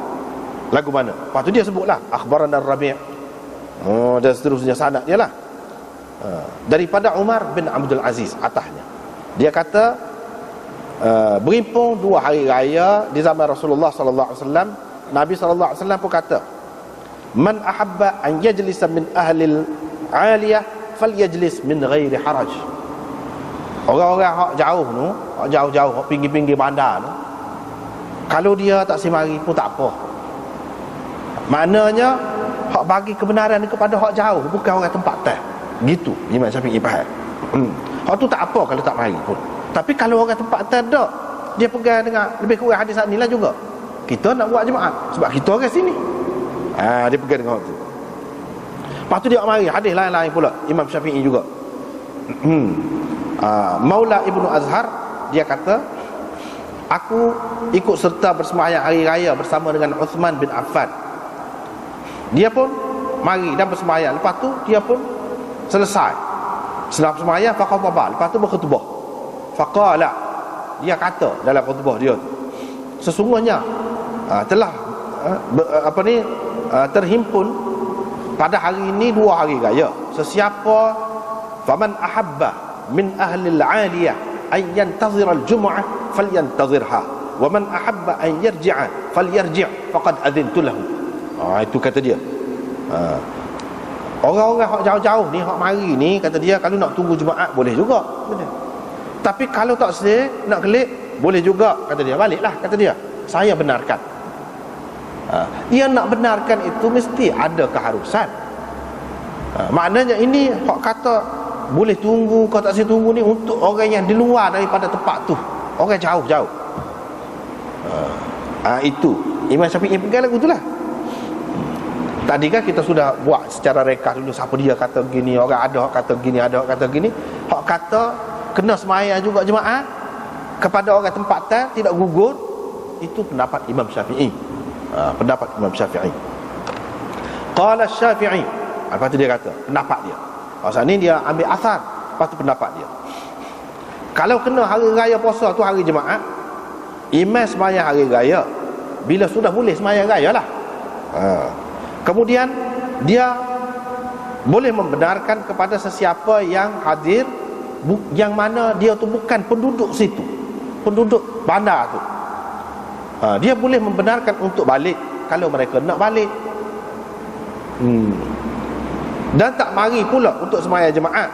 Lagu mana? Lepas tu dia sebutlah akhbarana Rabi'. Dan seterusnya sanad dia lah. Daripada Umar bin Abdul Aziz atasnya. Dia kata berimpung 2 hari raya di zaman Rasulullah sallallahu alaihi wasallam. Nabi sallallahu alaihi wasallam pun kata, man ahabba an yajlisa min ahli al-aliyah falyajlis min ghairi haraj. Orang-orang hak jauh tu, hak jauh-jauh, hak pinggir-pinggir bandar tu, kalau dia tak semari pun tak apa. Maknanya hak bagi kebenaran kepada hak jauh, bukan orang tempat teh. Gitu Imam Syafi'i faham. Hak tu tak apa kalau tak mari pun. Tapi kalau orang tempat teh dak, dia pegang dengan lebih kurang hadis ni lah juga. Kita nak buat jemaah sebab kita orang sini. Dia pegang dengan hak tu. Lepas tu dia mari hadis lain-lain pula Imam Syafi'i juga. Maula Ibnu Azhar dia kata, aku ikut serta bersembahyang hari raya bersama dengan Uthman bin Affan. Dia pun mari dan bersembahyang. Lepas tu dia pun selesai. Setelah bersembahyang faqataba, lepas tu berkhutbah. Faqala, dia kata dalam khutbah dia, sesungguhnya telah terhimpun pada hari ini 2 hari raya. Sesiapa faman ahabba min ahli al-aliyah an yantazira al-jum'ah falyantazirha wa man ahabba an yarji'a falyarji' faqad adhintu lahu. Itu kata dia. Orang-orang hak jauh-jauh ni, hak mari ni, kata dia, kalau nak tunggu Jumaat boleh juga. Tapi kalau tak sedih, nak kelik, boleh juga, kata dia. Baliklah, kata dia. Saya benarkan. Dia nak benarkan itu mesti ada keharusan. Maknanya ini hak kata boleh tunggu, kau tak boleh tunggu ni untuk orang yang di luar daripada tempat tu, orang jauh-jauh. Itu Imam Syafi'i pegang lagu tu lah. Tadi kan kita sudah buat secara reka dulu, siapa dia kata gini, orang ada hak kata gini, ada hak kata gini. Hak kata kena semaya juga jemaah kepada orang tempatan, tidak gugur. Itu pendapat Imam Syafi'i. Pendapat Imam Syafi'i. Qala Syafi'i. Lepas tu dia kata pendapat dia. Pasal ni dia ambil asar, lepas tu pendapat dia. Kalau kena hari raya puasa tu hari jemaah, imam sembahyang hari raya, bila sudah boleh sembahyang raya lah. Kemudian dia boleh membenarkan kepada sesiapa yang hadir, yang mana dia tu bukan penduduk situ, penduduk bandar tu. Dia boleh membenarkan untuk balik kalau mereka nak balik. Dan tak mari pula untuk sembahyang jemaah.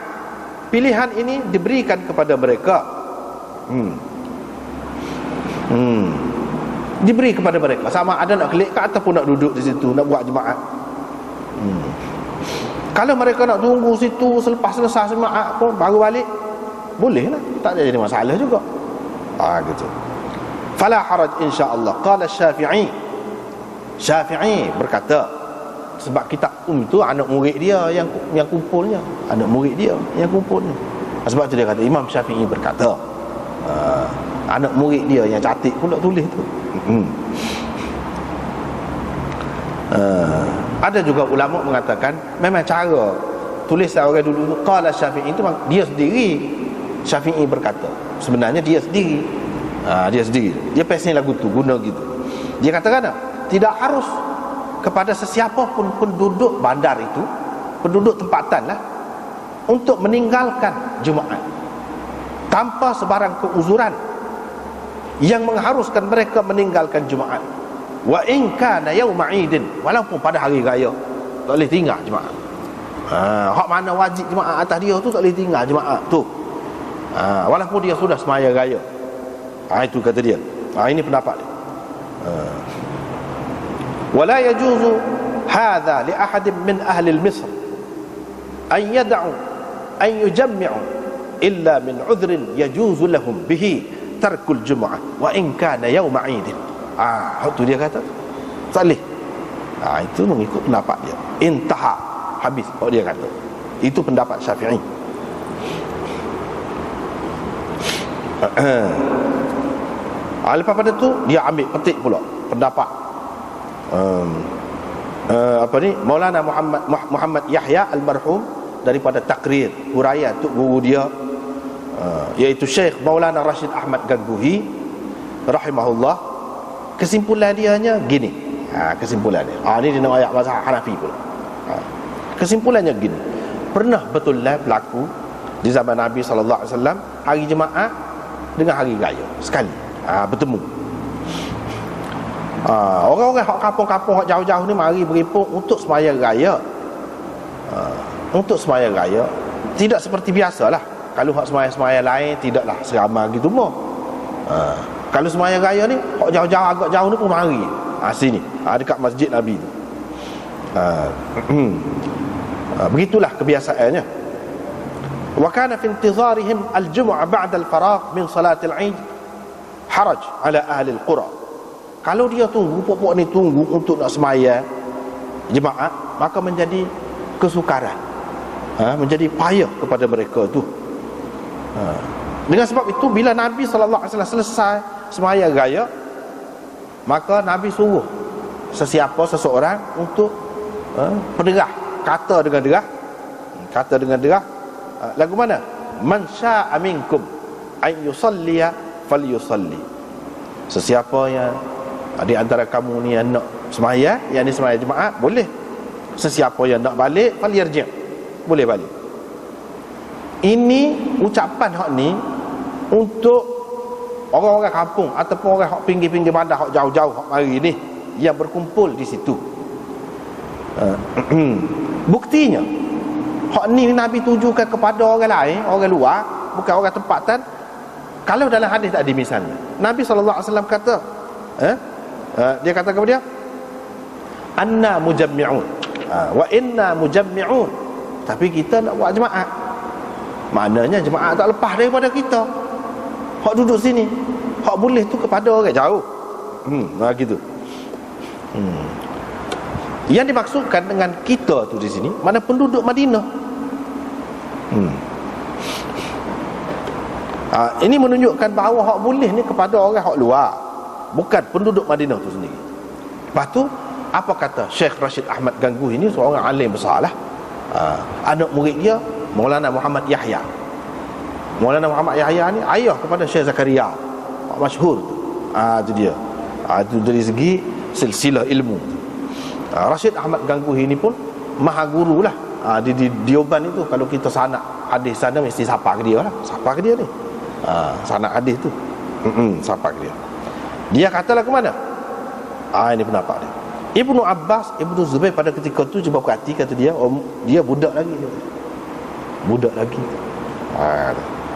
Pilihan ini diberikan kepada mereka. Diberi kepada mereka, sama ada nak kelik ataupun nak duduk di situ, nak buat jemaah. Kalau mereka nak tunggu situ selepas selesai jemaah pun baru balik, boleh lah, tak ada jadi masalah juga. Gitu. Fala haraj insya-Allah. Qala Syafi'i. Syafi'i berkata, sebab kitab tu anak murid dia yang kumpulnya, anak murid dia yang kumpulnya. Sebab tu dia kata Imam Syafi'i berkata, anak murid dia yang catik pula tulis tu. Ada juga ulama mengatakan memang cara tulisan orang dulu tu, qala Syafi'i itu dia sendiri. Syafi'i berkata, sebenarnya dia sendiri. Dia sendiri. Dia pasal lagu tu guna gitu. Dia katakan tidak harus kepada sesiapa pun penduduk bandar itu, penduduk tempatan lah, untuk meninggalkan Jumaat tanpa sebarang keuzuran yang mengharuskan mereka meninggalkan Jumaat. Wa in kana yauma 'idin, walaupun pada hari raya tak boleh tinggal Jumaat. Hak mana wajib Jumaat atas dia tu tak boleh tinggal Jumaat tu. Walaupun dia sudah sembahyang raya. Itu kata dia. Ini pendapat dia. Wala yajuzu hadha li ahadin min ahli al-Misr an yad'u an yujammi'u illa min 'udhrin yajuzu lahum bihi tarkul jumu'ah wa in kana yawma 'idin. Itu dia kata tak boleh. Itu mengikut pendapat dia. Intaha, habis. Dia kata Itu pendapat Syafi'i. Lepas pada tu dia ambil petik pula pendapat Maulana Muhammad Yahya al-marhum daripada takrir huraian tu guru dia, iaitu Syekh Maulana Rashid Ahmad Ganguhi rahimahullah. Kesimpulan dia hanya gini. Kesimpulan dia. Ini dia nak ayat mazhab Hanafi pula. Kesimpulannya gini. Pernah betul lah berlaku di zaman Nabi sallallahu alaihi wasallam hari Jumaat dengan hari raya sekali bertemu. Orang-orang hak kampung-kampung hak jauh-jauh ni mari berimpun untuk sembahyang raya. Untuk sembahyang raya tidak seperti biasalah. Kalau hak sembahyang lain tidaklah seramai gitu mah. Kalau sembahyang raya ni hak jauh-jauh agak jauh ni pun mari sini dekat masjid Nabi tu. Begitulah kebiasaannya. Wa kana fi intizarihim al-jum'ah ba'da al-faragh min salat al-'Eid haraj ala ahli al-qura. Kalau dia tunggu, pokok ni tunggu untuk nak sembahyang jemaah, maka menjadi kesukaran, menjadi payah kepada mereka tu. Dengan sebab itu bila Nabi sallallahu alaihi wasallam selesai sembahyang raya, maka Nabi suruh seseorang untuk penderah, kata dengan derah lagu mana? Man syaa minkum ay yusalliya falyusalli. Sesiapa yang di antara kamu ni yang nak sembahyang, yang ni sembahyang jemaah, boleh. Sesiapa yang nak balik falyarji', boleh balik. Ini ucapan hak ni untuk orang-orang kampung ataupun orang hak pinggir-pinggir bandar, hak jauh-jauh, hak mari ni yang berkumpul di situ. Buktinya hak ni Nabi tujukan kepada orang lain, orang luar, bukan orang tempatan. Kalau dalam hadis tadi misalnya Nabi SAW kata, dia kata kepada dia, anna mujammi'un wa inna mujammi'un, tapi kita nak buat jemaah. Maknanya jemaah tak lepas daripada kita. Hak duduk sini, hak boleh tu kepada orang jauh. Gitu. Yang dimaksudkan dengan kita tu di sini mana penduduk Madinah. Ini menunjukkan bahawa hak boleh ni kepada orang hak luar, bukan penduduk Madinah tu sendiri. Lepas tu apa kata Syekh Rashid Ahmad Ganguhi ni, seorang alim besar lah. Anak murid dia Maulana Muhammad Yahya. Maulana Muhammad Yahya ni ayah kepada Syekh Zakaria, masyhur tu. Itu dia. Itu dari segi silsilah ilmu. Rashid Ahmad Ganguhi ni pun maha guru lah. Di Dioban itu kalau kita sanak hadis sana mesti sapa ke dia lah. Sapa ke dia ni. Sanak hadis tu. Sapa ke dia. Dia katalah ke mana? Ini pendapat dia. Ibnu Abbas, Ibnu Zubair pada ketika tu cuba perhati, kata dia, dia budak lagi. Budak lagi.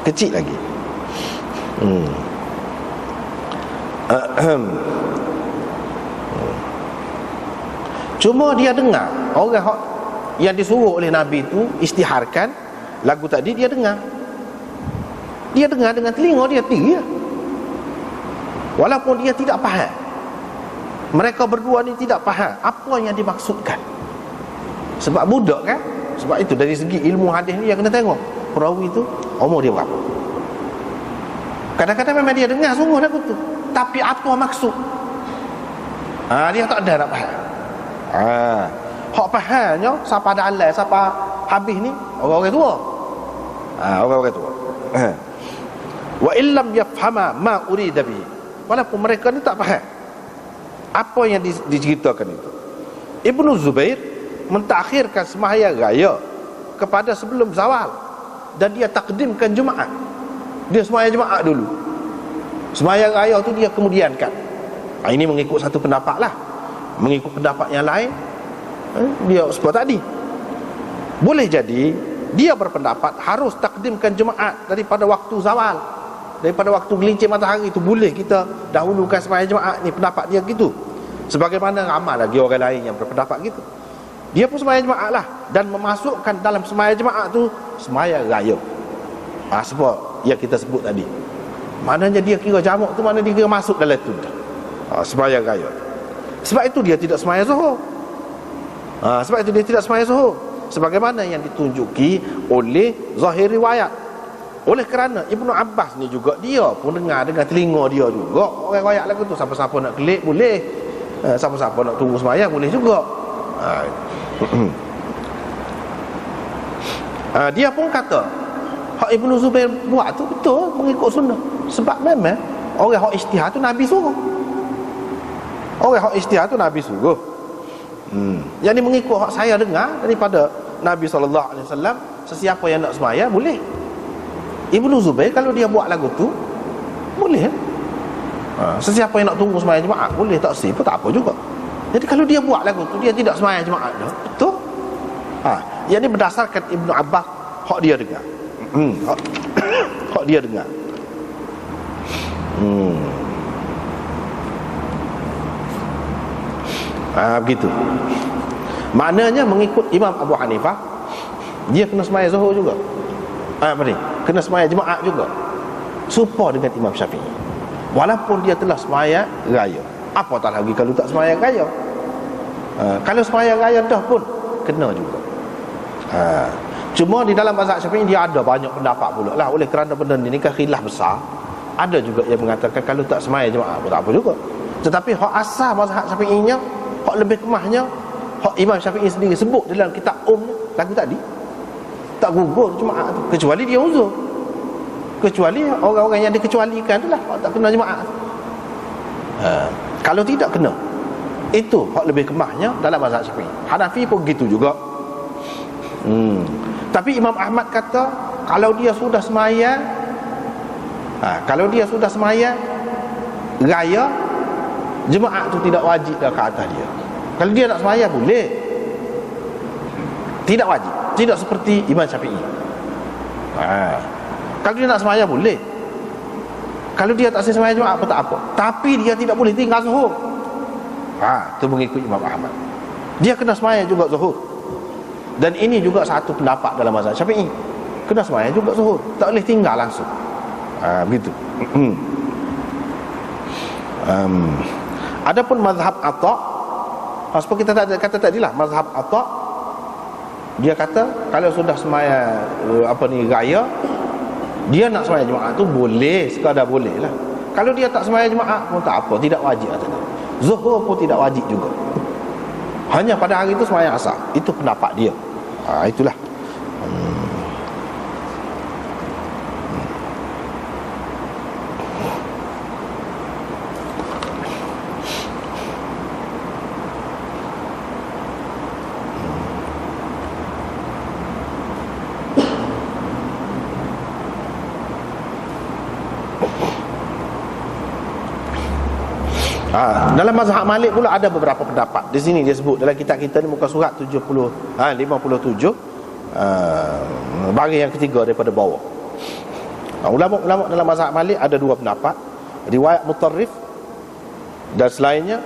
Kecil lagi. Cuma dia dengar orang yang disuruh oleh Nabi itu istiharkan lagu tadi, dia dengar dengan telinga dia sendiri. Walaupun dia tidak faham, mereka berdua ni tidak faham apa yang dimaksudkan. Sebab budak kan. Sebab itu dari segi ilmu hadis ni yang kena tengok perawi tu umur dia berapa. Kadang-kadang memang dia dengar sungguh lagu tu, tapi apa maksud dia tak ada nak faham. Hak fahamnya siapa dalam, siapa habis ni orang-orang tua. Orang-orang tua. Wa illam yafhama ma urida bihi, walaupun mereka ni tak faham apa yang diceritakan itu. Ibnu Zubair mentakhirkan sembahyang raya kepada sebelum zawal, dan dia takdimkan Jumaat. Dia sembahyang Jumaat dulu, sembahyang raya tu dia kemudiankan. Ini mengikut satu pendapat lah. Mengikut pendapat yang lain, dia seperti tadi, boleh jadi dia berpendapat harus takdimkan Jumaat daripada waktu zawal, daripada waktu gelincir matahari itu. Boleh kita dahulukan sembahyang Jumaat. Ni pendapat dia gitu. Sebagaimana ramai lagi orang lain yang berpendapat gitu. Dia pun sembahyang Jumaat lah, dan memasukkan dalam sembahyang Jumaat tu sembahyang raya. Sebab yang kita sebut tadi, maknanya dia kira jamak tu, mana dia kira masuk dalam tu sembahyang raya. Sebab itu dia tidak sembahyang zuhur. Sebab itu dia tidak sembahyang zuhur. sebagaimana yang ditunjuki oleh zahir riwayat. Oleh kerana Ibnu Abbas ni juga dia pun dengar dengan telinga dia juga orang royak lagu tu. Siapa-siapa nak kelik boleh, siapa-siapa nak tunggu sembahyang boleh juga. Dia pun kata hak Ibnu Zubair buat tu betul, mengikut sunnah. Sebab memang orang hak ijtihad tu Nabi suruh. Orang hak ijtihad tu Nabi suruh. Yang ni mengikut hak saya dengar daripada Nabi SAW, sesiapa yang nak sembahyang boleh. Ibnu Zubair kalau dia buat lagu tu boleh. Sesiapa yang nak tunggu sembahyang jemaah boleh, tak sih pun tak apa juga. Jadi kalau dia buat lagu tu, dia tidak sembahyang jemaah dah, betul. Yang ni berdasarkan Ibnu Abbas hak dia dengar. Hak dia dengar. Begitu. Maknanya mengikut Imam Abu Hanifah, dia kena sembahyang zuhur juga. Apa ni? Kena sembahyang jemaah juga. Serupa dengan Imam Syafi'i. Walaupun dia telah sembahyang raya. Apatah lagi kalau tak sembahyang raya. Kalau sembahyang raya dah pun kena juga. Cuma di dalam mazhab Syafi'i dia ada banyak pendapat pula lah. Oleh kerana benda ni kan khilaf besar, ada juga yang mengatakan kalau tak sembahyang jemaah pun tak apa juga. Tetapi hak asal mazhab Syafi'inya, hak lebih kemahnya, hak Imam Syafi'i sendiri sebut dalam kitab lagu tadi, tak gugur jemaah tu, kecuali dia uzur. Kecuali orang-orang yang dikecualikan tu lah tak kena jemaah. Kalau tidak kena. Itu hak lebih kemahnya dalam mazhab Syafi'i. Hanafi pun gitu juga. Tapi Imam Ahmad kata kalau dia sudah sembahyang, kalau dia sudah sembahyang raya, jemaah tu tidak wajib dah ke atas dia. Kalau dia nak sembahyang boleh, tidak wajib. Tidak seperti Imam Syafi'i. Kalau dia nak sembahyang boleh. Kalau dia tak sembahyang jemaah apa tak apa. Tapi dia tidak boleh tinggal zuhur. Itu mengikut Imam Ahmad. Dia kena sembahyang juga zuhur. Dan ini juga satu pendapat dalam mazhab Syafi'i. Kena sembahyang juga zuhur, tak boleh tinggal langsung. Begitu. Adapun mazhab Atha', seperti kita kata tadi lah, mazhab Atha', dia kata kalau sudah sembahyang raya, dia nak sembahyang jemaah tu boleh, sekadar boleh lah. Kalau dia tak sembahyang jemaah pun tak apa, tidak wajib atas dia. Zuhur pun tidak wajib juga. Hanya pada hari itu sembahyang asar. Itu pendapat dia. Itulah. Dalam mazhab Malik pula ada beberapa pendapat. Di sini dia sebut dalam kitab kita ni, muka surat 57, 57, bahagian yang ketiga daripada bawah. Ulama-ulama dalam mazhab Malik ada dua pendapat. Riwayat mutarrif dan selainnya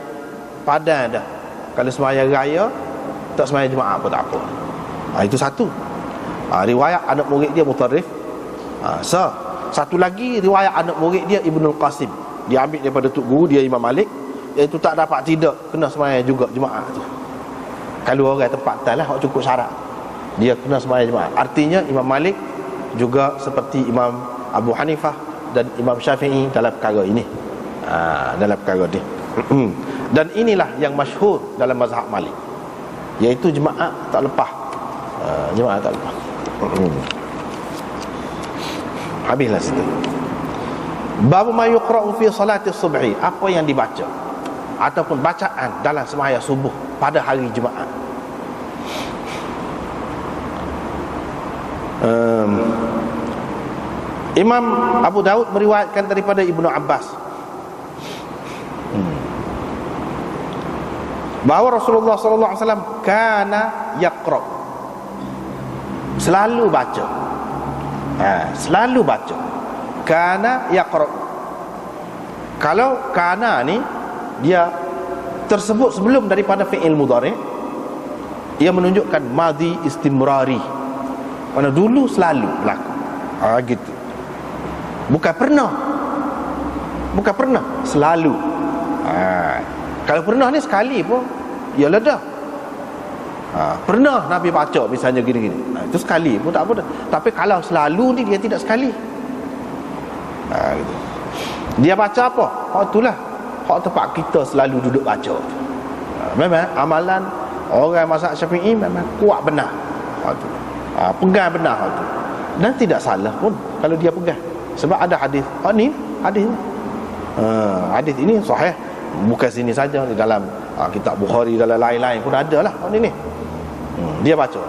padan dah. Kalau sembahyang raya tak sembahyang jemaah apa tak apa. Itu satu. Riwayat anak murid dia mutarrif. Satu lagi riwayat anak murid dia Ibnul Qasim. Dia ambil daripada tok guru dia Imam Malik, iaitu tak dapat tidak kena sembahyang juga jemaah tu. Kalau orang tempatan lah hak cukup syarat, dia kena sembahyang jemaah. Artinya Imam Malik juga seperti Imam Abu Hanifah dan Imam Syafi'i dalam perkara ini. Dalam perkara ni. Dan inilah yang masyhur dalam mazhab Malik, iaitu jemaah tak lepas. Jemaah tak lepas. Habislah situ. Bab ma yuqra'u fi salati subhi, apa yang dibaca ataupun bacaan dalam sembahyang subuh pada hari Jumaat. Imam Abu Daud meriwayatkan daripada Ibnu Abbas bahawa Rasulullah sallallahu alaihi wasallam kana yaqra', selalu baca. Selalu baca. Kana yaqra'. Kalau kana ni dia tersebut sebelum daripada fi'il mudhari', ia menunjukkan madhi istimrari, mana dulu selalu berlaku. Gitu. Bukan pernah. Bukan pernah, selalu. Kalau pernah ni sekali pun ialah dah. Pernah Nabi baca misalnya gini-gini. Itu sekali pun tak apa dah. Tapi kalau selalu ni dia tidak sekali. Gitu. Dia baca apa? Itulah hak tempat kita selalu duduk baca. Memang amalan orang mazhab Syafi'i memang kuat benar. Pegang benar tu. Dan tidak salah pun kalau dia pegang. Sebab ada hadis. Ni hadis ni. Hadis ini sahih. Bukan sini saja, di dalam kitab Bukhari, dalam lain-lain pun ada lah ni. Dia baca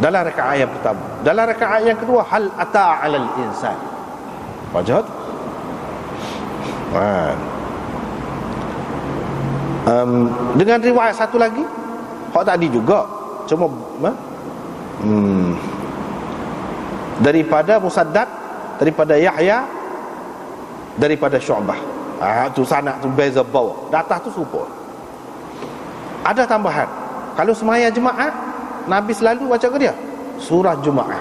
dalam rakaat yang pertama. Dalam rakaat yang kedua, hal ata 'alal insan. Baca tu. Dengan riwayat satu lagi, hak tadi juga, cuma daripada Musaddad, daripada Yahya, daripada Syu'bah. Tu sanad tu beza bawah, datah tu serupa. Ada tambahan. Kalau semaya jemaah, Nabi selalu baca ke dia surah Jumaah.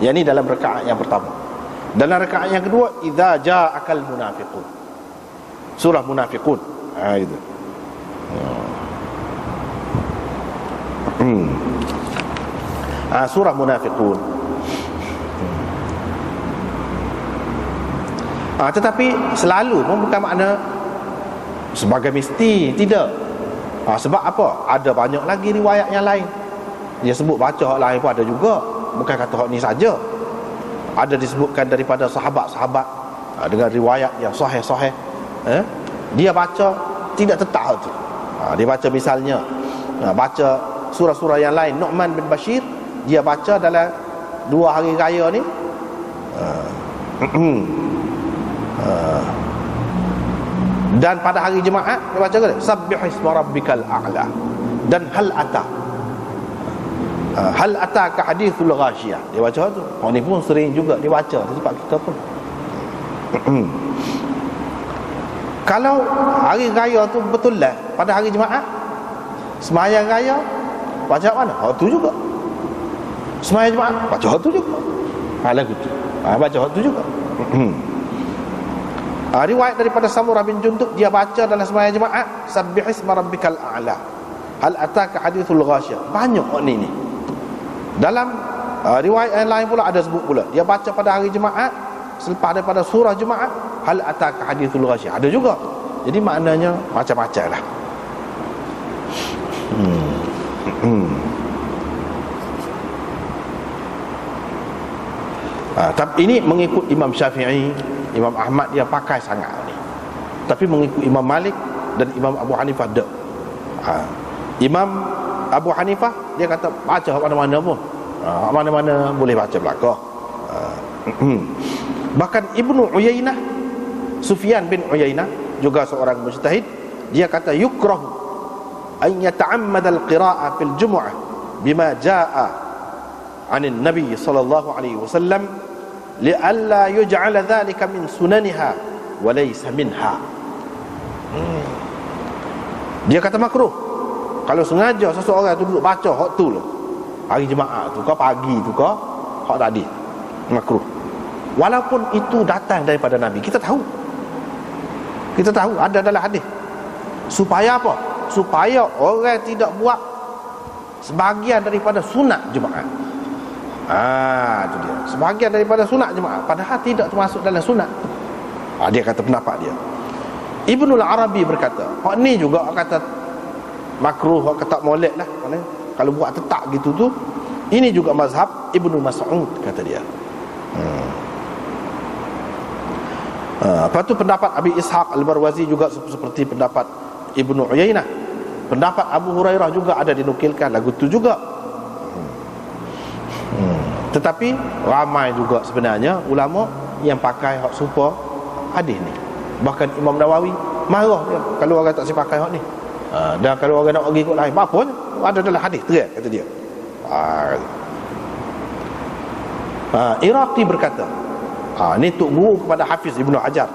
Yang ni dalam rakaat yang pertama. Dalam rakaat yang kedua, idza ja'akal munafiqun, surah Munafiqun. Itu. Surah Munafiqun. Tetapi selalu pun bukan makna sebagai mesti, tidak. Sebab apa? Ada banyak lagi riwayat yang lain. Dia sebut baca hak lain pun ada juga. Bukan kata hak ni saja. Ada disebutkan daripada sahabat-sahabat dengan riwayat yang sahih-sahih. Dia baca tidak tetap tu. Dia baca misalnya baca surah-surah yang lain. Nu'man bin Bashir, dia baca dalam 2 hari raya ni dan pada hari Jumaat dia baca ke sabbih isma rabbikal a'la dan hal ataka hadithul ghashiyah. Dia baca tu. Ni pun sering juga dia baca di tempat kita pun. Kalau hari raya tu betul lah pada hari Jumaat, sembahyang raya baca mana? Tu juga. Sembahyang Jumaat baca tu juga. Lagu tu. Baca tu juga. Riwayat daripada Samurah bin Jundub, dia baca dalam sembahyang Jumaat sabbih isma rabbikal a'la hal ataka hadithul ghashiyah. Banyak ni. Dalam riwayat yang lain pula ada sebut pula dia baca pada hari Jumaat selepas daripada surah Jumaat hal ataka hadithul ghashiyah. Ada juga. Jadi maknanya macam-macam lah. Tapi ini mengikut Imam Syafi'i, Imam Ahmad dia pakai sangat ni. Tapi mengikut Imam Malik dan Imam Abu Hanifah tak. Imam Abu Hanifah dia kata baca mana-mana pun. Mana-mana boleh baca belakang. Bahkan Ibnu Uyainah, Sufyan bin Uyainah juga seorang mujtahid, dia kata yukrahu an yata'ammad al-qira'ah fil jumu'ah bima jaa'a 'anil nabi sallallahu alaihi wasallam li'alla yuj'ala dhalika min sunaniha wa laysa minha. Dia kata makruh kalau sengaja seseorang tu duduk baca hak tu lah hari Jumaat tu ke pagi tu ke hak tadi, makruh. Walaupun itu datang daripada Nabi, kita tahu ada dalam hadis. Supaya apa? Supaya orang tidak buat sebahagian daripada sunat Jumaat. Itu dia. Sebahagian daripada sunat Jumaat padahal tidak termasuk dalam sunat. Dia kata pendapat dia. Ibnu al-Arabi berkata, hak ni juga hak kata makruh, hak kata molek lah. Kalau buat tetap gitu tu, ini juga mazhab Ibnu Mas'ud kata dia. Lepas tu pendapat Abi Ishaq Al-Barwazi juga seperti pendapat Ibnu Uyainah. Pendapat Abu Hurairah juga ada dinukilkan lagu tu juga. Tetapi ramai juga sebenarnya ulama yang pakai hak serupa hadis ni. Bahkan Imam Nawawi marah dia kalau orang tak pakai hak ni. Dan kalau orang nak pergi ikut lain, apa pun ada dalam hadis terang kata dia. Iraqi berkata, ni tok guru kepada Hafiz Ibnu Hajar.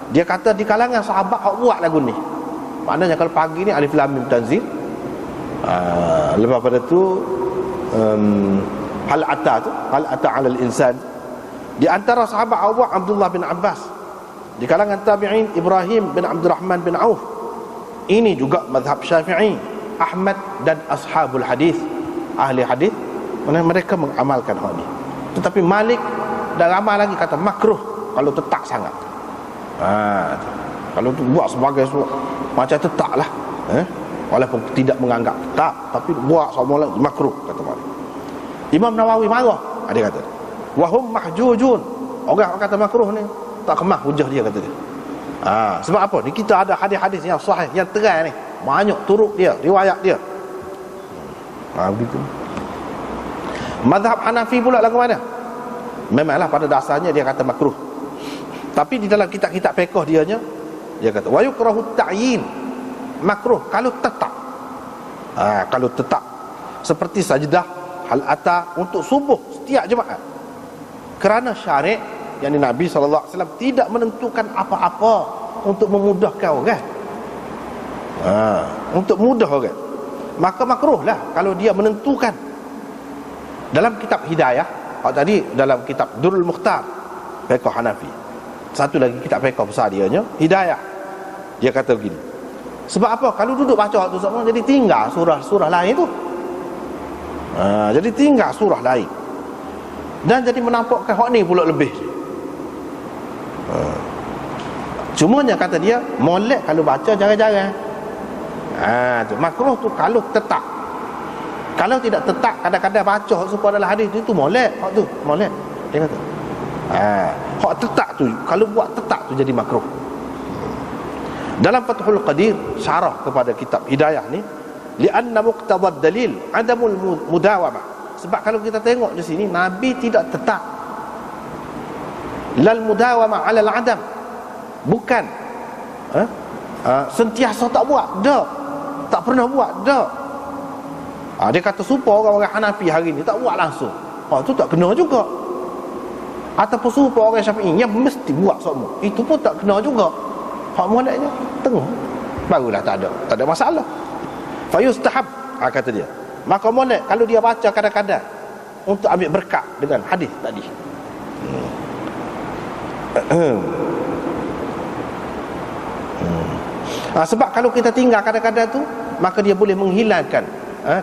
Dia kata di kalangan sahabat hak buat lagu ni. Maknanya kalau pagi ni alif lam mim tanzil. Lepas pada tu hal ata 'alal insan. Di antara sahabat awak Abdullah bin Abbas. Di kalangan tabi'in Ibrahim bin Abdurrahman bin Auf. Ini juga mazhab Syafi'i. Ahmad dan ashabul hadis, ahli hadis, mereka mengamalkan hal ni. Tetapi Malik dan ramai lagi kata makruh kalau tetap sangat. Kalau tu buat sebagai macam tetap lah, walaupun tidak menganggap tetap, tapi buat semua lagi makruh, kata Malik. Imam Nawawi marah, dia kata wahum mahjujun, orang kata makruh ni tak kemah hujah dia, kata dia. Sebab apa? Ni kita ada hadis-hadis yang sahih, yang terang ni, banyak turuk dia, riwayat dia. Begitu. Mazhab Hanafi pula lagu mana? Memanglah pada dasarnya dia kata makruh, tapi di dalam kitab-kitab fiqh dia kata wa yukrahu ta'yin, makruh kalau tetap. Kalau tetap seperti sajdah hal ata untuk subuh setiap jemaah, kerana syariat yang Nabi SAW tidak menentukan apa-apa untuk memudahkan orang, untuk mudah orang, maka makruhlah kalau dia menentukan. Dalam kitab Hidayah, tadi dalam kitab Durrul Mukhtar fiqh Hanafi, satu lagi kitab fiqh besar dia Hidayah, dia kata begini, sebab apa? Kalau duduk baca waktu semua jadi tinggal surah-surah lain tu, jadi tinggal surah lain, dan jadi menampakkan hak ni pula lebih. Cumanya kata dia molek kalau baca jarang-jarang. Makruh tu kalau tetap. Kalau tidak tetap, kadang-kadang baca supaya dalam hadis tu molek, hak tu molek, dia kata. Hak tetap tu, kalau buat tetap tu jadi makruh. Dalam Fathul Qadir syarah kepada kitab Hidayah ni, li'anna muqtadad dalil adamul mudawamah. Sebab kalau kita tengok di sini, Nabi tidak tetap lal mudawamah ala al-adam, bukan sentiasa tak buat, tak pernah buat, dia kata supaya orang-orang Hanafi hari ni tak buat langsung, tu tak kena juga. Ataupun supaya orang Syafi'i yang mesti buat semua, itu pun tak kena juga. Hak moleknya tengah, barulah tak ada masalah. Fa yustahab, kata dia, maka molek kalau dia baca kadang-kadang untuk ambil berkat dengan hadis tadi. Sebab kalau kita tinggal kadang-kadang tu, maka dia boleh menghilangkan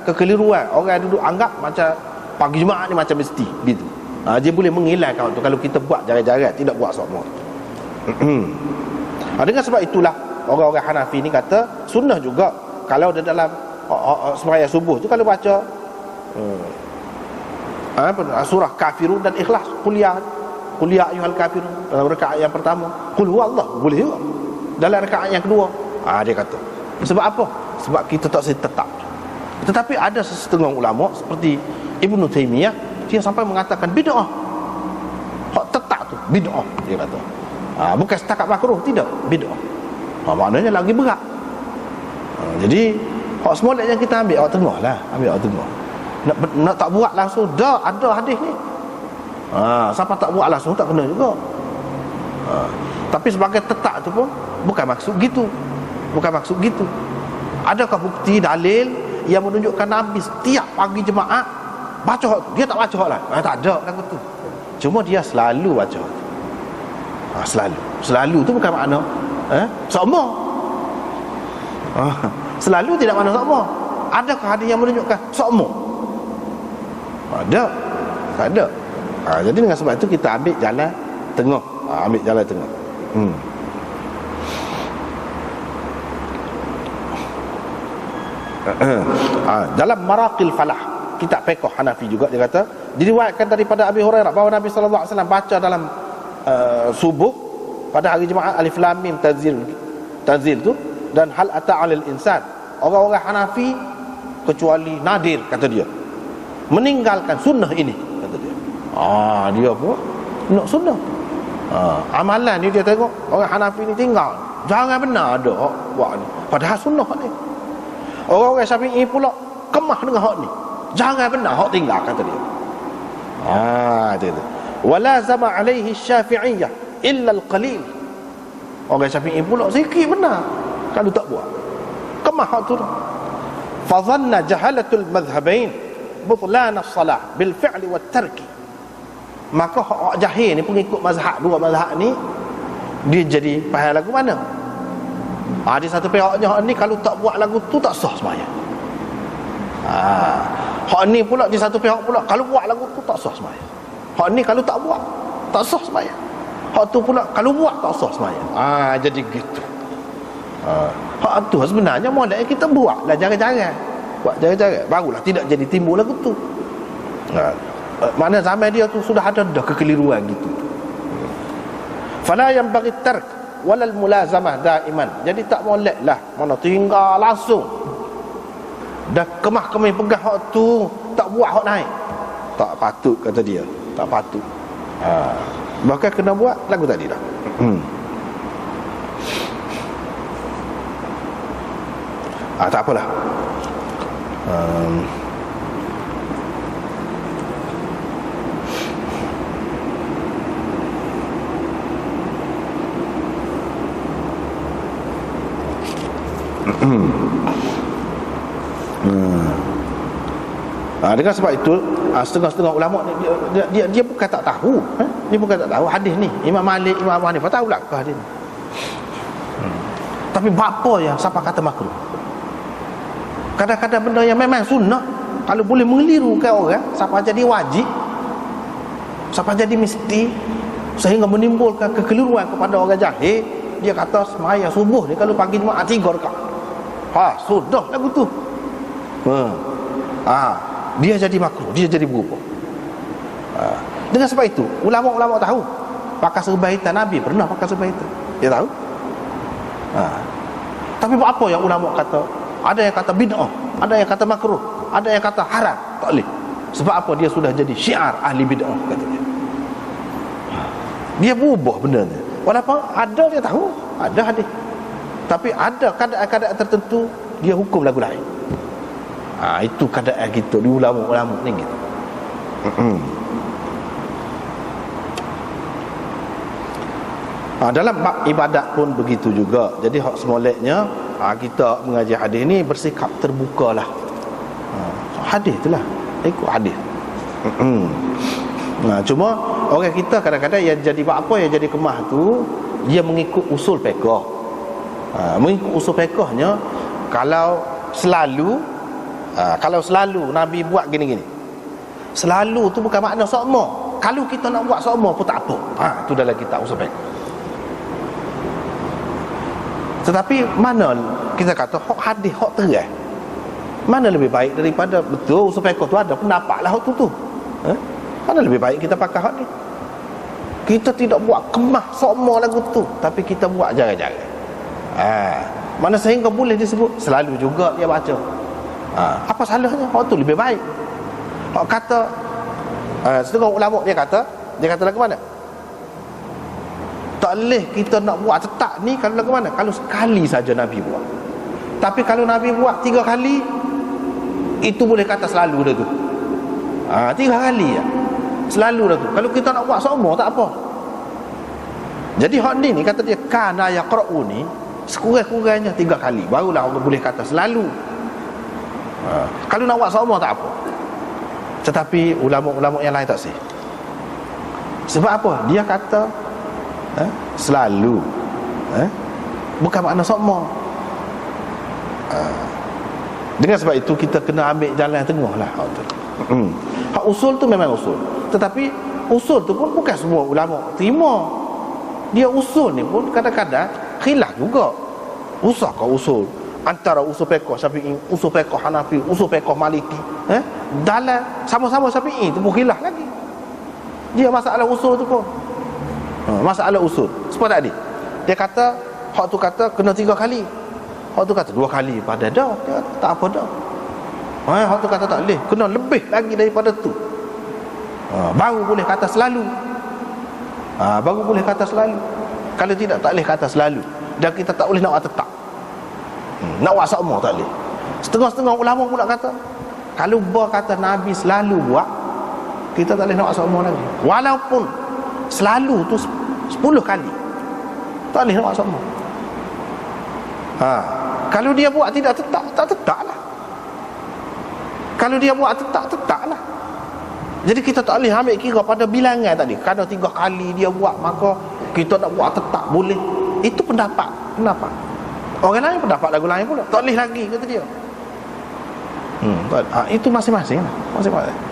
kekeliruan. Orang duduk anggap macam pagi Jumaat ni macam mesti gitu. Dia boleh menghilangkan tu kalau kita buat jarang-jarang, tidak buat semua. Dengan sebab itulah orang-orang Hanafi ni kata sunnah juga kalau dia dalam sembahyang subuh tu, kalau baca surah Kafirun dan Ikhlas, qul ya ayyuhal kafirun dalam rakaat yang pertama, qul huwallahu boleh juga dalam rakaat yang kedua. Dia kata sebab apa? Sebab kita tak tetap. Tetapi ada setengah ulama seperti Ibnu Taimiyah, dia sampai mengatakan bid'ah. Hak tetap tu bid'ah, dia kata. Bukan setakat makruh, tidak, bid'ah. Maknanya lagi berat. Jadi hak semua yang kita ambil awak tengah lah, ambil awak tengah. Nak tak buat langsung, dah ada hadis ni. Siapa tak buat langsung tak kena juga. Tapi sebagai tetap tu pun bukan maksud gitu. Bukan maksud gitu. Adakah bukti dalil yang menunjukkan Nabi setiap pagi jemaah baca hak tu? Dia tak baca hak lain. Tak ada lagu tu. Cuma dia selalu baca hak tu. Selalu tu bukan makna sama. Selalu tidak makna sama. Adakah hadis yang menunjukkan sama? Ada. Tak ada. Jadi dengan sebab itu kita ambil jalan tengah. Ambil jalan tengah. Dalam Maraqil Falah, kitab fiqh Hanafi juga, dia kata diriwayatkan daripada Abi Hurairah bahawa Nabi sallallahu alaihi wasallam baca dalam subuh pada hari Jumaat Alif Lam Mim Tanzil tu dan hal ata 'alal insan. Orang-orang Hanafi kecuali nadir, kata dia, meninggalkan sunnah ini, kata dia. Dia pun nak sunnah. Amalan ni dia tengok orang Hanafi ni tinggal, jangan benar ada buat ni, padahal sunnah ni. Orang-orang Syafi'i pula kemah dengan hak ni, jangan benar hak tinggal, kata dia. Dia tu wala zama alaihi syafi'iyah illa al-qalil. Orang Syafi'i pula sikit benar, kalau tak buat kemah hak tu. Fa dhanna jahalatul madhhabain butlan as-salah bil fi'li wat tarki. Maka hak jahil ni, pengikut mazhab, dua mazhab ni, dia jadi faham lagu mana. Ada satu pihaknya hak ni kalau tak buat lagu tu tak sah sembahyang. Hak ni pula di satu pihak pula, kalau buat lagu tu tak sah sembahyang. Hak ni kalau tak buat tak sah sembahyang. Hak tu pula kalau buat tak sah sembahyang. Jadi gitu. Hak tu sebenarnya molek kita buatlah jarang-jarang. Buat jarang-jarang barulah tidak jadi timbul lagu tu. Mana zaman dia tu sudah ada dah kekeliruan gitu. Fala yang bagi tark walal mulazamah daiman. Jadi tak moleklah mana tinggal langsung dah kemah-kemih pegang hak tu, tak buat hak naik. Tak patut kata dia, tak patut. Bahkan kena buat lagu tadi dah. Tak apalah. Dengan sebab itu setengah-setengah ulama dia bukan tak tahu, dia bukan tak tahu hadis ni. Imam Malik, Imam Abu Hanifah tahulah ke hadis ni. Tapi apa yang siapa kata makruh? Kadang-kadang benda yang memang sunnah, kalau boleh mengelirukan orang, siapa jadi wajib, siapa jadi mesti, sehingga menimbulkan kekeliruan kepada orang jahil. Dia kata semaya subuh ni kalau pagi Jumaat 3 rakaat. Sudah lagu tu. Dia jadi makruh, dia jadi berubah. Dengan sebab itu ulama-ulama tahu pakai serba hitam. Nabi pernah pakai serba hitam, dia tahu. Tapi apa yang ulama kata? Ada yang kata bid'ah, ada yang kata makruh, ada yang kata haram, tak boleh. Sebab apa? Dia sudah jadi syiar ahli bid'ah, kata dia. Dia berubah benda ni. Walaupun ada dia tahu, ada hadis, tapi ada keadaan-keadaan tertentu dia hukum lagu lain. Itu keadaan kita di ulama-ulama ni gitu. Dalam bab ibadat pun begitu juga. Jadi hak semoleknya kita mengaji hadis ni bersikap terbukalah. Hadis itulah, ikut hadis. Cuma orang kita kadang-kadang yang jadi apa yang jadi kemah tu, dia mengikut usul fiqh. Mengikut usul fiqhnya, kalau selalu Nabi buat gini-gini, selalu tu bukan makna sokmo. Kalau kita nak buat sokmo pun tak apa. Itu dalam kitab usul fiqh. Tetapi mana kita kata hak hadis, hak terang, mana lebih baik daripada betul usul fiqh tu ada pendapat lah hak tu. Mana lebih baik kita pakai hak ni? Kita tidak buat kemah sokmo lagu tu, tapi kita buat jarang-jarang. Mana sehingga boleh disebut selalu juga dia baca. Apa salahnya? Hak tu lebih baik. Hak kata setengah ulama dia kata lagu mana? Tak boleh kita nak buat tetap ni kalau lagu mana? Kalau sekali saja Nabi buat. Tapi kalau Nabi buat 3 kali, itu boleh kata selalu dah tu. 3 kali ya, selalu dah tu. Kalau kita nak buat semua tak apa. Jadi hak ni kata dia kana yaqra'u ni sekurang-kurangnya 3 kali, barulah Allah boleh kata selalu. Kalau nak buat semua tak apa. Tetapi ulama-ulama yang lain tak sih. Sebab apa? Dia kata selalu, bukan makna semua. Dengan sebab itu kita kena ambil jalan tengah lah. Hak usul tu memang usul, tetapi usul tu pun bukan semua ulama terima. Dia usul ni pun kadang-kadang khilaf juga. Usahkah usul antara usul fiqh Syafi'i, usul fiqh Hanafi, usul fiqh Maliki, dalam sama-sama Syafi'i tu pun khilaf lagi. Dia masalah usul tu pun masalah usul. Sebab tadi dia kata hak tu kata kena 3 kali, hak tu kata 2 kali pada dah, dia tak apa dah. Hak tu kata tak boleh, kena lebih lagi daripada tu. Baru boleh kata selalu. Baru boleh kata selalu. Kalau tidak tak boleh kata selalu. Dan kita tak boleh nak tetap. Nak buat sama tak boleh. Setengah-setengah ulama pula kata kalau kata Nabi selalu buat, kita tak boleh nak buat sama lagi. Walaupun selalu tu 10 kali, tak boleh nak buat sama. Kalau dia buat tidak tetap, tak tetap lah. Kalau dia buat tetap, tetap lah. Jadi kita tak boleh ambil kira pada bilangan tadi. Kerana 3 kali dia buat, maka kita nak buat tetap boleh. Itu pendapat. Orang lain pendapat lagu lain pula. Tak boleh lagi, kata dia. Itu masing-masing lah.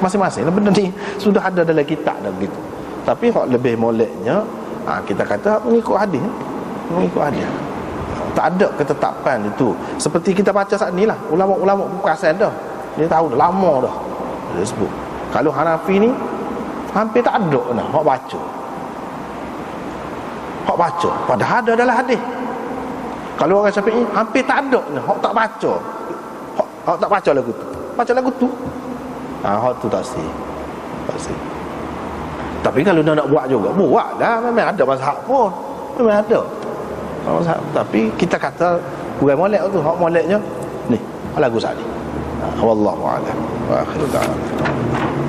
Masing-masing benda ni sudah ada dalam kitab dah begitu. Tapi hak lebih moleknya, kita kata mengikut hadis. Mengikut hadis. Tak ada ketetapan itu. Seperti kita baca saat ni lah, ulama-ulama perasan dah. Dia tahu dah lama dah. Dia sebut. Kalau Hanafi ni hampir tak ada dah hak baca. Hak baca padahal ada dalam hadis. Kalau orang Syafi'i hampir tak ada dah hak tak baca. Hak tak baca lagu tu. Baca lagu tu. Hak tu tak sih. Tak sih. Tapi kalau nak buat juga, buatlah. Memang ada mazhab pun. Memang ada. Mazhab. Tapi kita kata bukan molek tu. Hak moleknya ni lagu saat ni. Wallahu a'lam. Wa akhiru da'wana.